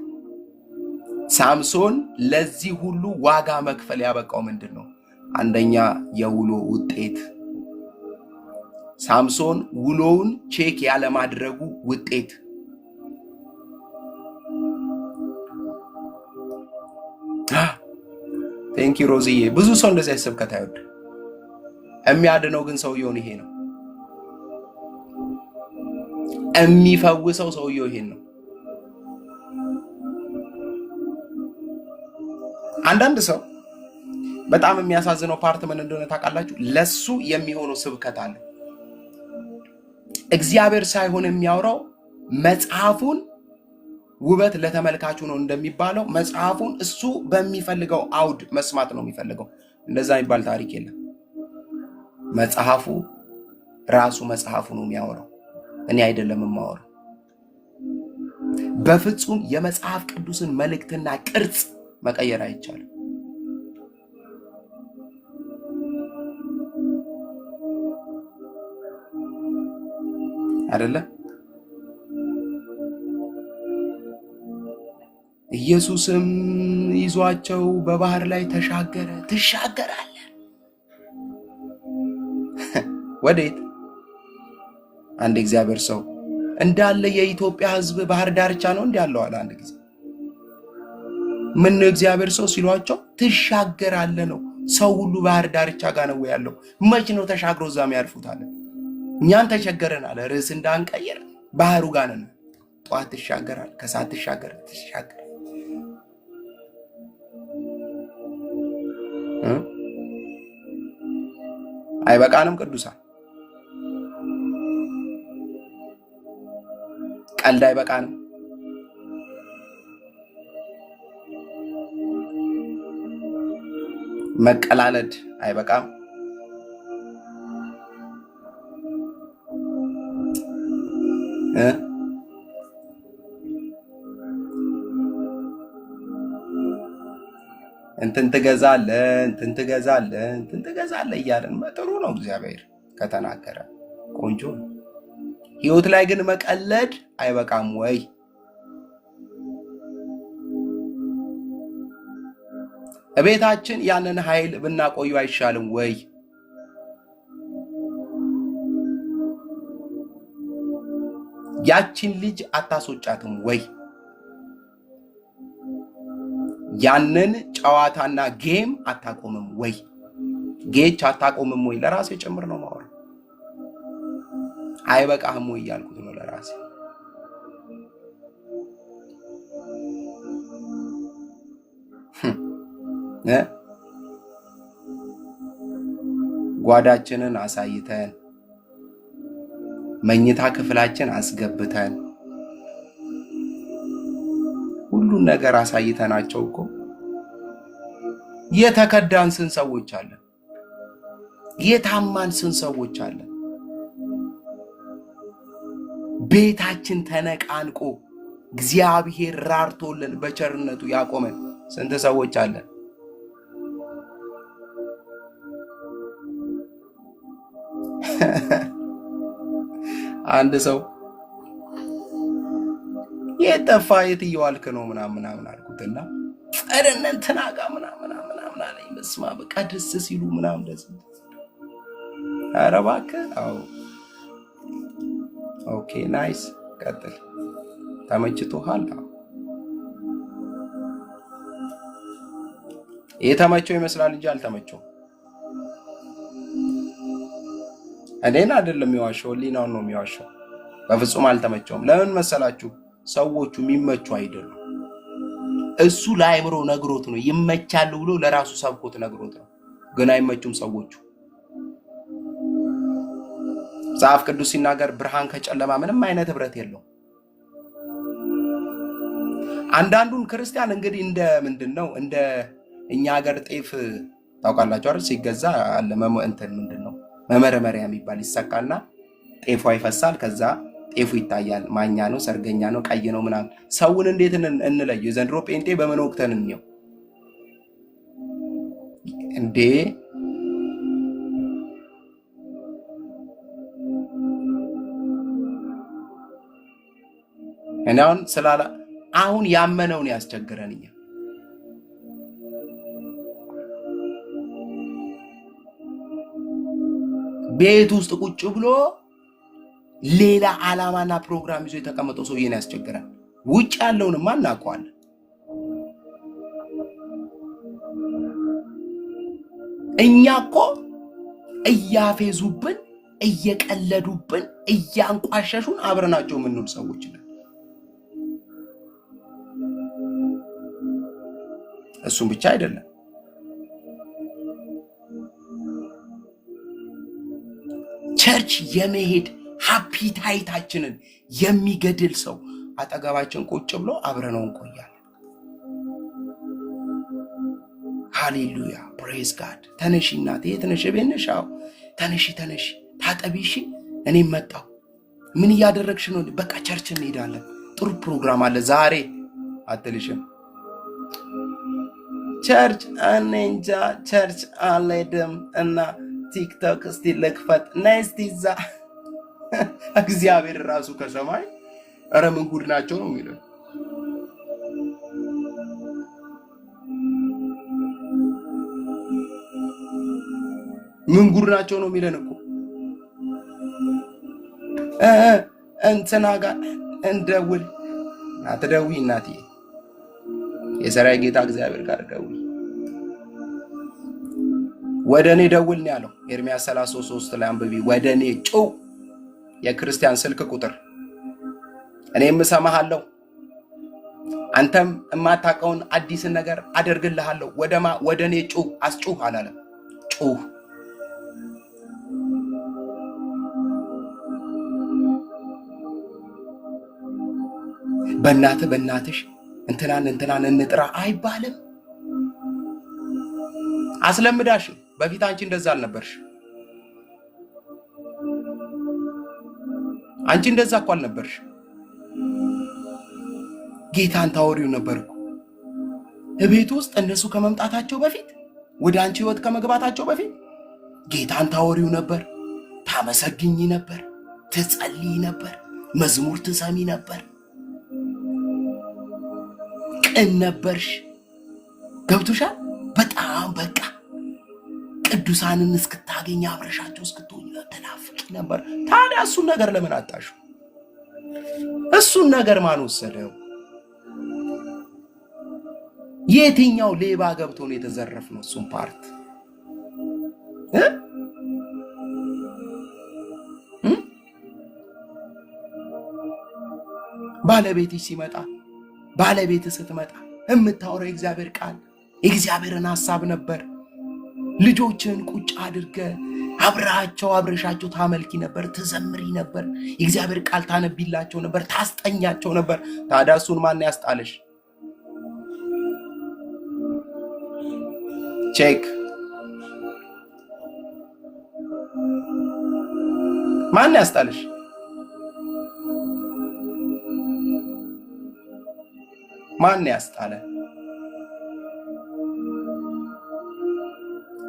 S1: ሳምሶን ለዚህ ሁሉ ዋጋ መክፈል ያበቃው ምንድን ነው? አንደኛ የውሎ ውጤት። ሳምሶን ውሎውን ቼክ ያለማድረጉ ውጤት። ቴንኪ ሮዝዬ። ብዙ ሰው እንደዚህ ስብከት አይወድ። የሚያድነው ግን ሰውየውን ይሄ ነው። የሚፈውሰው ሰውየው ይሄን ነው። አንዳንድ ሰው በጣም የሚያሳዝነው ፓርት ምን እንደሆነ ታውቃላችሁ? ለሱ የሚሆነው ስብከት አለ። እግዚአብሔር ሳይሆን የሚያወራው መጽሐፉን ውበት ለተመልካቹ ነው እንደሚባለው መጽሐፉን እሱ በሚፈልገው አውድ መስማት ነው የሚፈልገው። እንደዛ የሚባል ታሪክ የለም። መጽሐፉ ራሱ መጽሐፉ ነው የሚያወራው፣ እኔ አይደለም የማወራው። በፍጹም የመጽሐፍ ቅዱስን መልእክትና ቅርጽ መቀየር አይቻልም። አይደለ? ኢየሱስም ይዟቸው በባህር ላይ ተሻገረ። ትሻገራለህ ወዴት? አንድ እግዚአብሔር ሰው እንዳለ የኢትዮጵያ ሕዝብ ባህር ዳርቻ ነው እንዲያለው አለ። አንድ ጊዜ ምን ነው እግዚአብሔር ሰው ሲሏቸው ትሻገራለህ ነው። ሰው ሁሉ ባህር ዳርቻ ጋር ነው ያለው። መች ነው ተሻግሮ እዛም ያልፉት አለ። እኛን ተቸገረን አለ። ርዕስ እንዳንቀይር ባህሩ ጋር ነን። ጧት ትሻገራል፣ ከሰዓት ትሻገር። አይበቃንም? ቅዱሳን ቀልድ አይበቃንም? መቀላለድ አይበቃም? እንትን ትገዛለህ እያለን ጥሩ ነው። እግዚአብሔር ከተናገረ ቆንጆ ነው። ህይወት ላይ ግን መቀለድ አይበቃም ወይ? እቤታችን ያንን ኃይል ብናቆዩ አይሻልም ወይ? ያችን ልጅ አታስወጫትም ወይ? ያንን ጨዋታና ጌም አታቆምም ወይ? ጌች አታቆምም ወይ? ለራሴ ጭምር ነው ማወራ። አይበቃህም ወይ ያልኩት ነው ለራሴ። ጓዳችንን አሳይተን መኝታ ክፍላችን አስገብተን ሁሉን ነገር አሳይተናቸው እኮ የተከዳን ስንት ሰዎች አለን? የታማን ስንት ሰዎች አለን? ቤታችን ተነቃንቆ እግዚአብሔር ራርቶልን በቸርነቱ ያቆመን ስንት ሰዎች አለን? አንድ ሰው የጠፋ የት እየዋልክ ነው ምናምን አልኩትና አረነ እንትና ጋር ምናምን አለኝ። በስማ በቃ ደስ ሲሉ ምናምን ደስ ኧረ እባክህ። አዎ ኦኬ ናይስ ቀጥል። ተመችቶሃል? የተመቸው ይመስላል እንጂ አልተመቸው። እኔን አይደለም የሚዋሸው ሊናውን ነው የሚዋሸው። በፍጹም አልተመቸውም። ለምን መሰላችሁ? ሰዎቹ የሚመቹ አይደሉም። እሱ ለአይምሮ ነግሮት ነው ይመቻሉ ብሎ ለራሱ ሰብኮት ነግሮት ነው። ግን አይመቹም ሰዎቹ። መጽሐፍ ቅዱስ ሲናገር ብርሃን ከጨለማ ምንም አይነት ህብረት የለውም። አንዳንዱን ክርስቲያን እንግዲህ እንደ ምንድነው እንደ እኛ ሀገር ጤፍ ታውቃላችሁ አይደል? ሲገዛ አለ እንትን ምንድነው መመረመሪያ የሚባል ይሰካና ጤፉ ይፈሳል። ከዛ ጤፉ ይታያል። ማኛ ነው፣ ሰርገኛ ነው፣ ቀይ ነው ምናምን። ሰውን እንዴት እንለየው? የዘንድሮ ጴንጤ በምን ወቅተን እንየው እንዴ? እኔ አሁን ያመነውን ያስቸግረን እኛ ቤት ውስጥ ቁጭ ብሎ ሌላ ዓላማና ፕሮግራም ይዞ የተቀመጠው ሰውዬን ያስቸግራል። ውጭ ያለውንማ እናውቀዋለን። እኛ እኮ እያፌዙብን፣ እየቀለዱብን፣ እያንቋሸሹን አብረናቸው የምንውል ሰዎች ነን። እሱም ብቻ አይደለም፣ ቸርች የመሄድ ሃፒታይታችንን የሚገድል ሰው አጠገባችን ቁጭ ብሎ አብረነው እንቆያለን። ሃሌሉያ ፕሬዝ ጋድ። ተነሺ እናቴ፣ ተነሽ ቤነሻው፣ ተነሺ ታጠቢሽ፣ እኔም መጣሁ። ምን እያደረግሽ ነው? በቃ ቸርች እንሄዳለን፣ ጥሩ ፕሮግራም አለ ዛሬ አትልሽም? ቸርች እኔ እንጃ ቸርች አልሄድም እና ቲክቶክ እስቲ ልክፈት ነስቲ ዛ እግዚአብሔር ራሱ ከሰማይ ኧረ ምን ጉድ ናቸው ነው የሚለው። ምን ጉድ ናቸው ነው የሚለን እኮ። እንትና ጋር እንደውል አትደውይ እናትዬ፣ የሰራይ ጌታ እግዚአብሔር ጋር ደውል። ወደኔ ደውል ነው ያለው ኤርሚያስ 33 ላይ አንብቢ። ወደኔ ጩው፣ የክርስቲያን ስልክ ቁጥር። እኔም እሰማሃለሁ፣ አንተም የማታውቀውን አዲስን ነገር አደርግልሃለሁ። ወደኔ ጩህ፣ አስጩህ አላለም። ጩህ። በእናትሽ እንትናን እንጥራ አይባልም። አስለምዳሽ። በፊት አንቺ እንደዛ አልነበርሽ። አንቺ እንደዛ እኮ አልነበርሽ። ጌታን ታወሪው ነበርኩ እቤት ውስጥ እነሱ ከመምጣታቸው በፊት፣ ወደ አንቺ ህይወት ከመግባታቸው በፊት ጌታን ታወሪው ነበር፣ ታመሰግኝ ነበር፣ ትጸልይ ነበር፣ መዝሙር ትሰሚ ነበር፣ ቅን ነበርሽ። ገብቶሻል? በጣም በቃ ቅዱሳንን እስክታገኝ አብረሻቸው እስክትሆኝ ተናፍቂ ነበር። ታዲያ እሱን ነገር ለምን አጣሽው? እሱን ነገር ማን ወሰደው? የትኛው ሌባ ገብቶ ነው የተዘረፍነው? እሱን ፓርት ባለቤትሽ ሲመጣ፣ ባለቤትህ ስትመጣ የምታወራው የእግዚአብሔር ቃል የእግዚአብሔርን ሐሳብ ነበር። ልጆችን ቁጭ አድርገ አብረሻቸው ታመልኪ ነበር፣ ትዘምሪ ነበር፣ የእግዚአብሔር ቃል ታነቢላቸው ነበር፣ ታስጠኛቸው ነበር። ታዲያ እሱን ማን ያስጣለሽ? ቼክ ማን ያስጣለሽ? ማን ያስጣለ?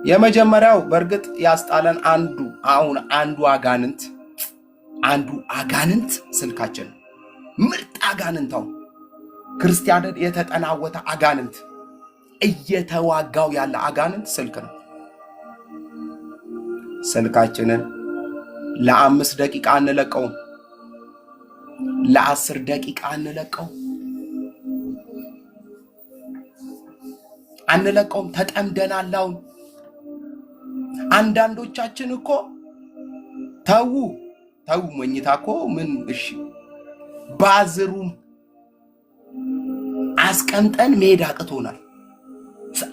S1: የመጀመሪያው በእርግጥ ያስጣለን አንዱ አጋንንት ስልካችን ምርጥ አጋንንታው ክርስቲያንን የተጠናወተ አጋንንት እየተዋጋው ያለ አጋንንት ስልክ ነው። ስልካችንን ለ5 ደቂቃ አንለቀውም፣ ለ10 ደቂቃ አንለቀውም። ተጠምደናል። አሁን አንዳንዶቻችን እኮ ተው መኝታ እኮ ምን እሺ ባዝሩም አስቀምጠን መሄድ አቅቶናል።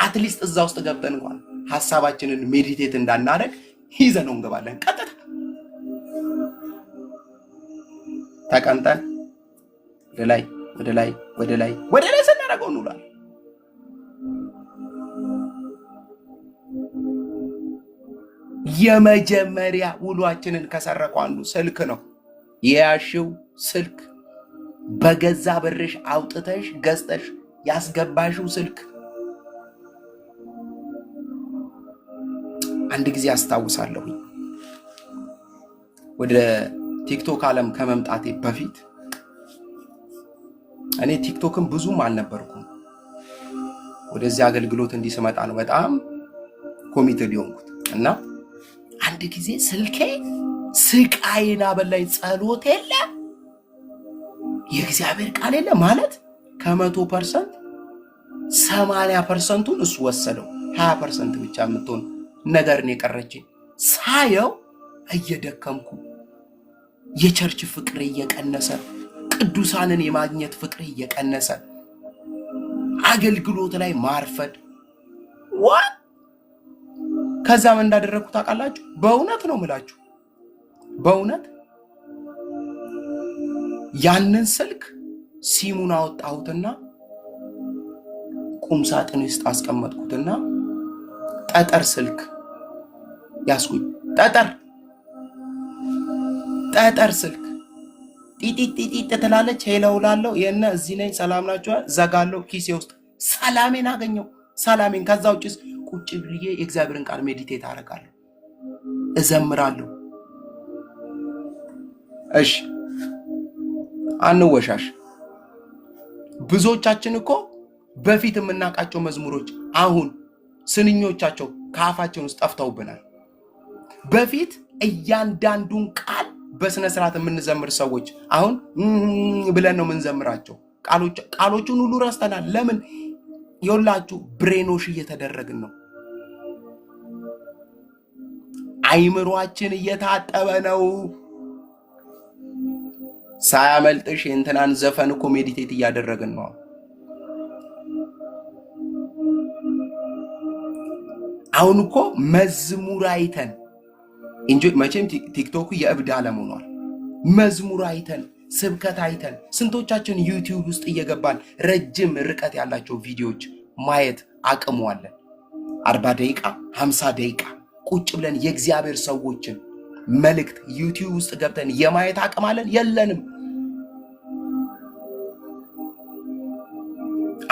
S1: አትሊስት እዛ ውስጥ ገብተን እንኳን ሐሳባችንን ሜዲቴት እንዳናረግ ይዘነው እንገባለን። ቀጥታ ተቀምጠን ወደ ላይ ስናደርገው እንውላለን። የመጀመሪያ ውሏችንን ከሰረቀው አንዱ ስልክ ነው። የያሽው ስልክ በገዛ ብርሽ አውጥተሽ ገዝተሽ ያስገባሽው ስልክ። አንድ ጊዜ አስታውሳለሁ ወደ ቲክቶክ ዓለም ከመምጣቴ በፊት እኔ ቲክቶክን ብዙም አልነበርኩም። ወደዚህ አገልግሎት እንዲስመጣ ነው በጣም ኮሚትድ የሆንኩት እና አንድ ጊዜ ስልኬ ስቃይና በላይ ጸሎት የለ የእግዚአብሔር ቃል የለ ማለት ከ100% 80%ን እሱ ወሰደው። 20% ብቻ የምትሆን ነገርን የቀረችኝ ሳየው እየደከምኩ የቸርች ፍቅር እየቀነሰ ቅዱሳንን የማግኘት ፍቅር እየቀነሰ አገልግሎት ላይ ማርፈድ ከዛም እንዳደረኩ ታውቃላችሁ። በእውነት ነው የምላችሁ፣ በእውነት ያንን ስልክ ሲሙን አወጣሁትና ቁም ሳጥን ውስጥ አስቀመጥኩትና ጠጠር ስልክ ያስኩኝ። ጠጠር ስልክ ጢጢጢጢ ትላለች። ሄለው ላለው የነ እዚህ ነኝ ሰላም ናችሁ ዘጋለው። ኪሴ ውስጥ ሰላሜን አገኘው። ሰላሜን ከዛ ውጭስ ቁጭ ብዬ የእግዚአብሔርን ቃል ሜዲቴት አደርጋለሁ፣ እዘምራለሁ። እሺ አንወሻሽ። ብዙዎቻችን እኮ በፊት የምናውቃቸው መዝሙሮች አሁን ስንኞቻቸው ከአፋችን ውስጥ ጠፍተውብናል። በፊት እያንዳንዱን ቃል በስነ ስርዓት የምንዘምር ሰዎች አሁን ብለን ነው የምንዘምራቸው። ቃሎቹን ሁሉ ረስተናል። ለምን? ይኸውላችሁ ብሬኖሽ እየተደረግን ነው። አይምሮአችን እየታጠበ ነው። ሳያመልጥሽ የእንትናን ዘፈን እኮ ሜዲቴት እያደረግን ነው። አሁን እኮ መዝሙር አይተን እንጂ መቼም ቲክቶክ የእብድ ዓለም ሆኗል። መዝሙር አይተን ስብከት አይተን ስንቶቻችን ዩቲዩብ ውስጥ እየገባን ረጅም ርቀት ያላቸው ቪዲዮዎች ማየት አቅሙ አለን። 40 ደቂቃ 50 ደቂቃ ቁጭ ብለን የእግዚአብሔር ሰዎችን መልእክት ዩቲዩብ ውስጥ ገብተን የማየት አቅም አለን? የለንም።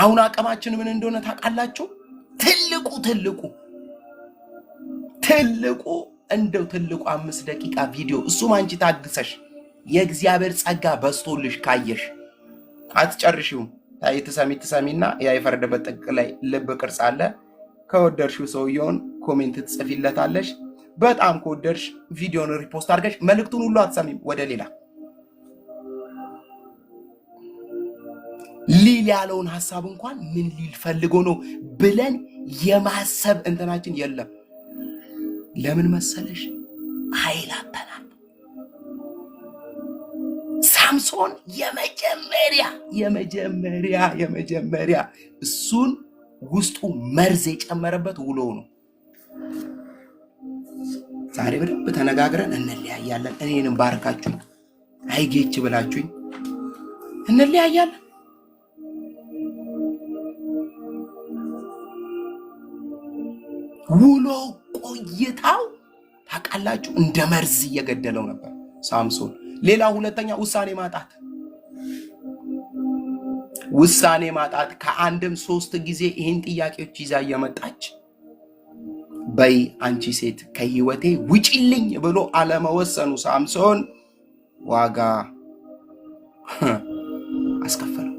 S1: አሁን አቅማችን ምን እንደሆነ ታውቃላችሁ? ትልቁ 5 ደቂቃ ቪዲዮ እሱም አንቺ ታግሰሽ የእግዚአብሔር ጸጋ በስቶልሽ ካየሽ አትጨርሺውም። ትሰሚና ያ የፈረደበት ጥቅ ላይ ልብ ቅርጽ አለ። ከወደድሽው ሰውየውን ኮሜንት ትጽፊለታለሽ። በጣም ከወደድሽ ቪዲዮን ሪፖስት አድርገሽ መልእክቱን ሁሉ አትሰሚም። ወደ ሌላ ሊል ያለውን ሐሳብ እንኳን ምን ሊል ፈልጎ ነው ብለን የማሰብ እንትናችን የለም። ለምን መሰለሽ? ኃይል አጥተናል። ሳምሶን የመጀመሪያ እሱን ውስጡ መርዝ የጨመረበት ውሎ ነው። ዛሬ በደንብ ተነጋግረን እንለያያለን። እኔንም ባርካችሁ አይጌች ብላችሁኝ እንለያያለን። ውሎ ቆይታው ታውቃላችሁ እንደ መርዝ እየገደለው ነበር ሳምሶን። ሌላ ሁለተኛ ውሳኔ ማጣት ከአንድም 3 ጊዜ ይህን ጥያቄዎች ይዛ እየመጣች በይ አንቺ ሴት ከህይወቴ ውጪልኝ ብሎ አለመወሰኑ ሳምሶን ዋጋ አስከፈለው።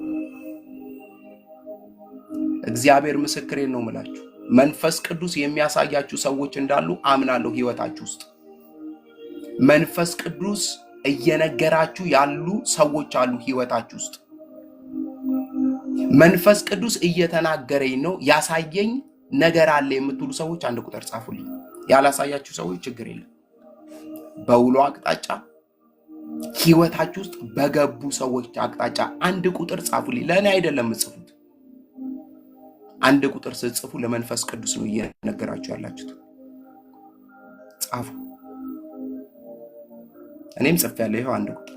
S1: እግዚአብሔር ምስክሬን ነው የምላችሁ። መንፈስ ቅዱስ የሚያሳያችሁ ሰዎች እንዳሉ አምናለሁ። ህይወታችሁ ውስጥ መንፈስ ቅዱስ እየነገራችሁ ያሉ ሰዎች አሉ። ህይወታችሁ ውስጥ መንፈስ ቅዱስ እየተናገረኝ ነው ያሳየኝ ነገር አለ የምትሉ ሰዎች አንድ ቁጥር ጻፉልኝ። ያላሳያችሁ ሰዎች ችግር የለም። በውሎ አቅጣጫ ህይወታችሁ ውስጥ በገቡ ሰዎች አቅጣጫ አንድ ቁጥር ጻፉልኝ። ለእኔ አይደለም የምጽፉት። አንድ ቁጥር ስትጽፉ ለመንፈስ ቅዱስ ነው እየነገራችሁ ያላችሁት። ጻፉ። እኔም ጽፌያለሁ። ይኸው አንድ ቁጥር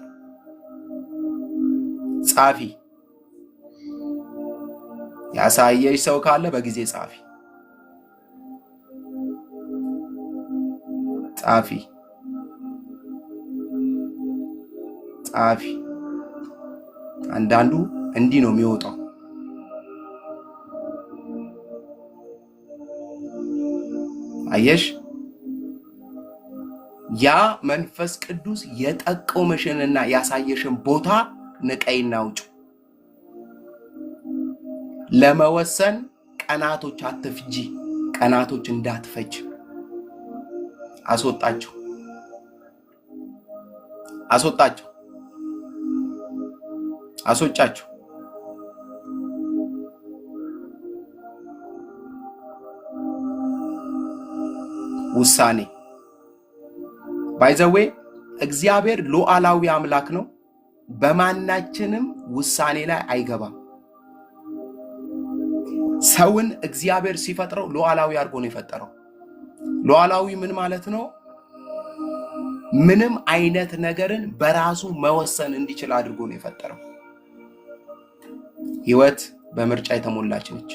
S1: ጻፊ። ያሳየሽ ሰው ካለ በጊዜ ጻፊ ጻፊ ጻፊ። አንዳንዱ እንዲህ ነው የሚወጣው። አየሽ፣ ያ መንፈስ ቅዱስ የጠቆመሽንና ያሳየሽን ቦታ ንቀይና ውጭ። ለመወሰን ቀናቶች አትፍጂ፣ ቀናቶች እንዳትፈጅ። አስወጣቸው አስወጣቸው አስወጫቸው። ውሳኔ ባይዘዌ እግዚአብሔር ሉዓላዊ አምላክ ነው። በማናችንም ውሳኔ ላይ አይገባም። ሰውን እግዚአብሔር ሲፈጥረው ሉዓላዊ አድርጎ ነው የፈጠረው። ሉዓላዊ ምን ማለት ነው? ምንም አይነት ነገርን በራሱ መወሰን እንዲችል አድርጎ ነው የፈጠረው። ህይወት በምርጫ የተሞላች ነች።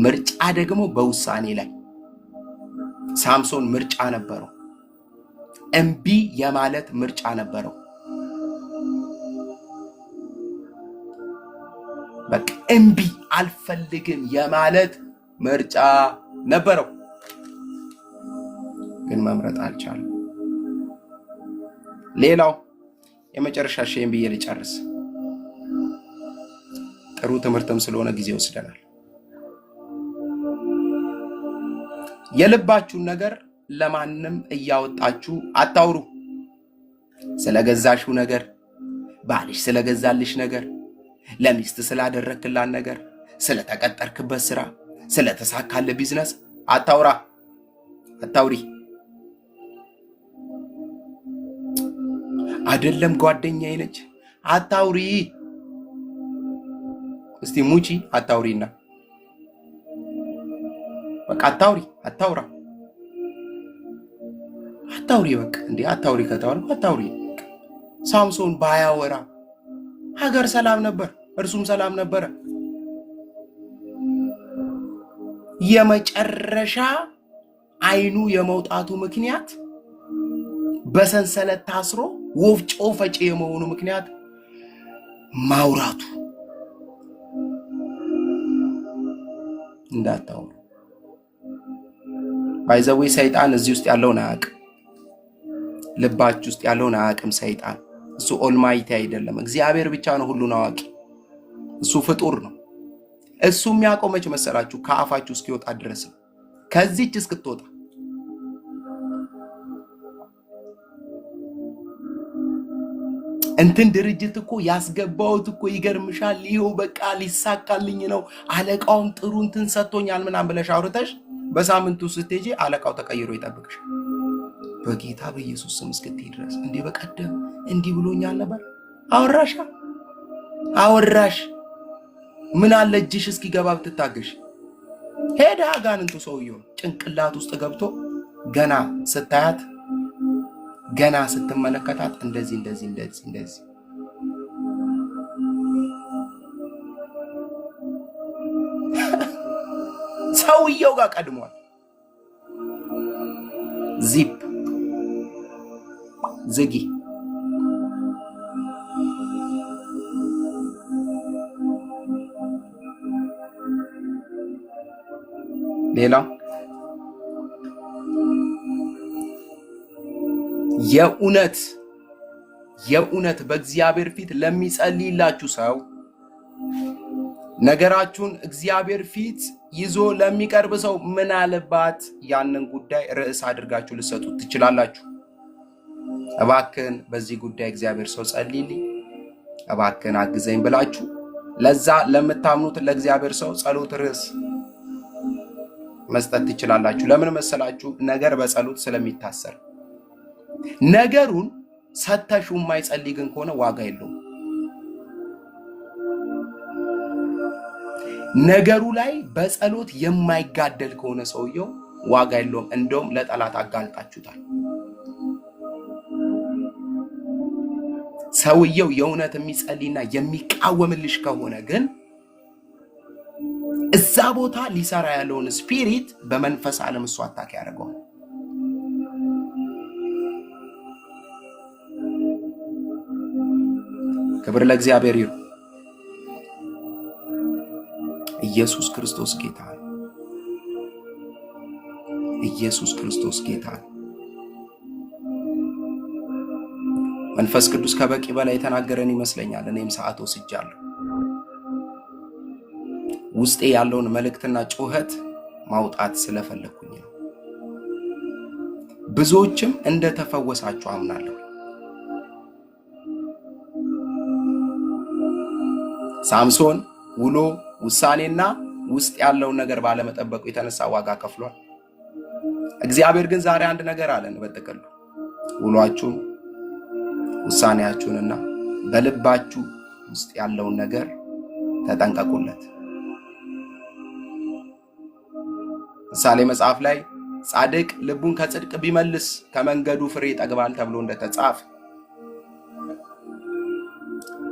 S1: ምርጫ ደግሞ በውሳኔ ላይ። ሳምሶን ምርጫ ነበረው። እምቢ የማለት ምርጫ ነበረው። በቃ እምቢ አልፈልግም የማለት ምርጫ ነበረው። ግን መምረጥ አልቻለም። ሌላው የመጨረሻ ሸይም ብዬ ልጨርስ። ጥሩ ትምህርትም ስለሆነ ጊዜ ወስደናል። የልባችሁን ነገር ለማንም እያወጣችሁ አታውሩ። ስለገዛሽው ነገር፣ ባልሽ ስለገዛልሽ ነገር፣ ለሚስት ስላደረክላት ነገር፣ ስለተቀጠርክበት ስራ፣ ስለተሳካለ ቢዝነስ አታውራ፣ አታውሪ። አይደለም ጓደኛዬ ነች አታውሪ። እስቲ ሙጪ አታውሪና በቃ አታውሪ፣ አታውራ፣ አታውሪ። በቃ እንዴ አታውሪ ከተባለ አታውሪ። ሳምሶን ባያወራ ሀገር ሰላም ነበር፣ እርሱም ሰላም ነበረ። የመጨረሻ አይኑ የመውጣቱ ምክንያት በሰንሰለት ታስሮ ወፍጮ ፈጪ የመሆኑ ምክንያት ማውራቱ። እንዳታውሩ። ባይዘዌ ሰይጣን እዚህ ውስጥ ያለውን አያውቅም። ልባችሁ ውስጥ ያለውን አያውቅም ሰይጣን። እሱ ኦልማይቲ አይደለም፣ እግዚአብሔር ብቻ ነው ሁሉን አዋቂ። እሱ ፍጡር ነው። እሱ የሚያውቀው መች መሰላችሁ? ከአፋችሁ እስኪወጣ ድረስ ነው። ከዚህች እስክትወጣ እንትን ድርጅት እኮ ያስገባውት እኮ ይገርምሻል፣ ይኸው በቃ ሊሳካልኝ ነው፣ አለቃውም ጥሩ እንትን ሰጥቶኛል ምናምን ብለሽ አውርተሽ በሳምንቱ ስትሄጂ አለቃው ተቀይሮ ይጠብቅሻል። በጌታ በኢየሱስ ስም እስክትሄጂ ድረስ እንዲህ በቀደም እንዲህ ብሎኛል ነበር። አወራሽ ምን አለ እጅሽ እስኪገባ ብትታገሽ። ሄዳ አጋንንቱ ሰውየው ጭንቅላት ውስጥ ገብቶ ገና ስታያት ገና ስትመለከታት እንደዚህ ሰውየው ጋር ቀድሟል። ዚፕ ዝጊ። ሌላ የእውነት በእግዚአብሔር ፊት ለሚጸልይላችሁ ሰው ነገራችሁን እግዚአብሔር ፊት ይዞ ለሚቀርብ ሰው ምናልባት ያንን ጉዳይ ርዕስ አድርጋችሁ ልትሰጡት ትችላላችሁ። እባክህን በዚህ ጉዳይ እግዚአብሔር ሰው ጸልይልኝ፣ እባክህን አግዘኝ ብላችሁ ለዛ ለምታምኑት ለእግዚአብሔር ሰው ጸሎት ርዕስ መስጠት ትችላላችሁ። ለምን መሰላችሁ? ነገር በጸሎት ስለሚታሰር። ነገሩን ሰተሹ የማይጸልይ ግን ከሆነ ዋጋ የለውም። ነገሩ ላይ በጸሎት የማይጋደል ከሆነ ሰውየው ዋጋ የለውም። እንደውም ለጠላት አጋልጣችሁታል። ሰውየው የእውነት የሚጸልይና የሚቃወምልሽ ከሆነ ግን እዛ ቦታ ሊሰራ ያለውን ስፒሪት በመንፈስ ዓለም እሱ አታክ ያደርገዋል። ክብር ለእግዚአብሔር ይሁን። ኢየሱስ ክርስቶስ ጌታ ነው። ኢየሱስ ክርስቶስ ጌታ ነው። መንፈስ ቅዱስ ከበቂ በላይ የተናገረን ይመስለኛል። እኔም ሰዓት ወስጃለሁ። ውስጤ ያለውን መልእክትና ጩኸት ማውጣት ስለፈለኩኝ ነው። ብዙዎችም እንደተፈወሳችሁ አምናለሁ። ሳምሶን ውሎ ውሳኔና ውስጥ ያለውን ነገር ባለመጠበቁ የተነሳ ዋጋ ከፍሏል። እግዚአብሔር ግን ዛሬ አንድ ነገር አለን። በጥቅሉ ውሏችሁን፣ ውሳኔያችሁንና በልባችሁ ውስጥ ያለውን ነገር ተጠንቀቁለት። ምሳሌ መጽሐፍ ላይ ጻድቅ ልቡን ከጽድቅ ቢመልስ ከመንገዱ ፍሬ ይጠግባል ተብሎ እንደተጻፈ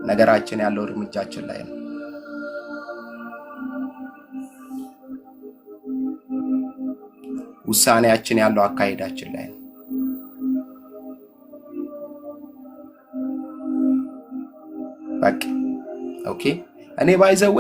S1: ነገራችን ያለው እርምጃችን ላይ ነው። ውሳኔያችን ያለው አካሄዳችን ላይ ነው። በቃ ኦኬ። እኔ ባይዘዌ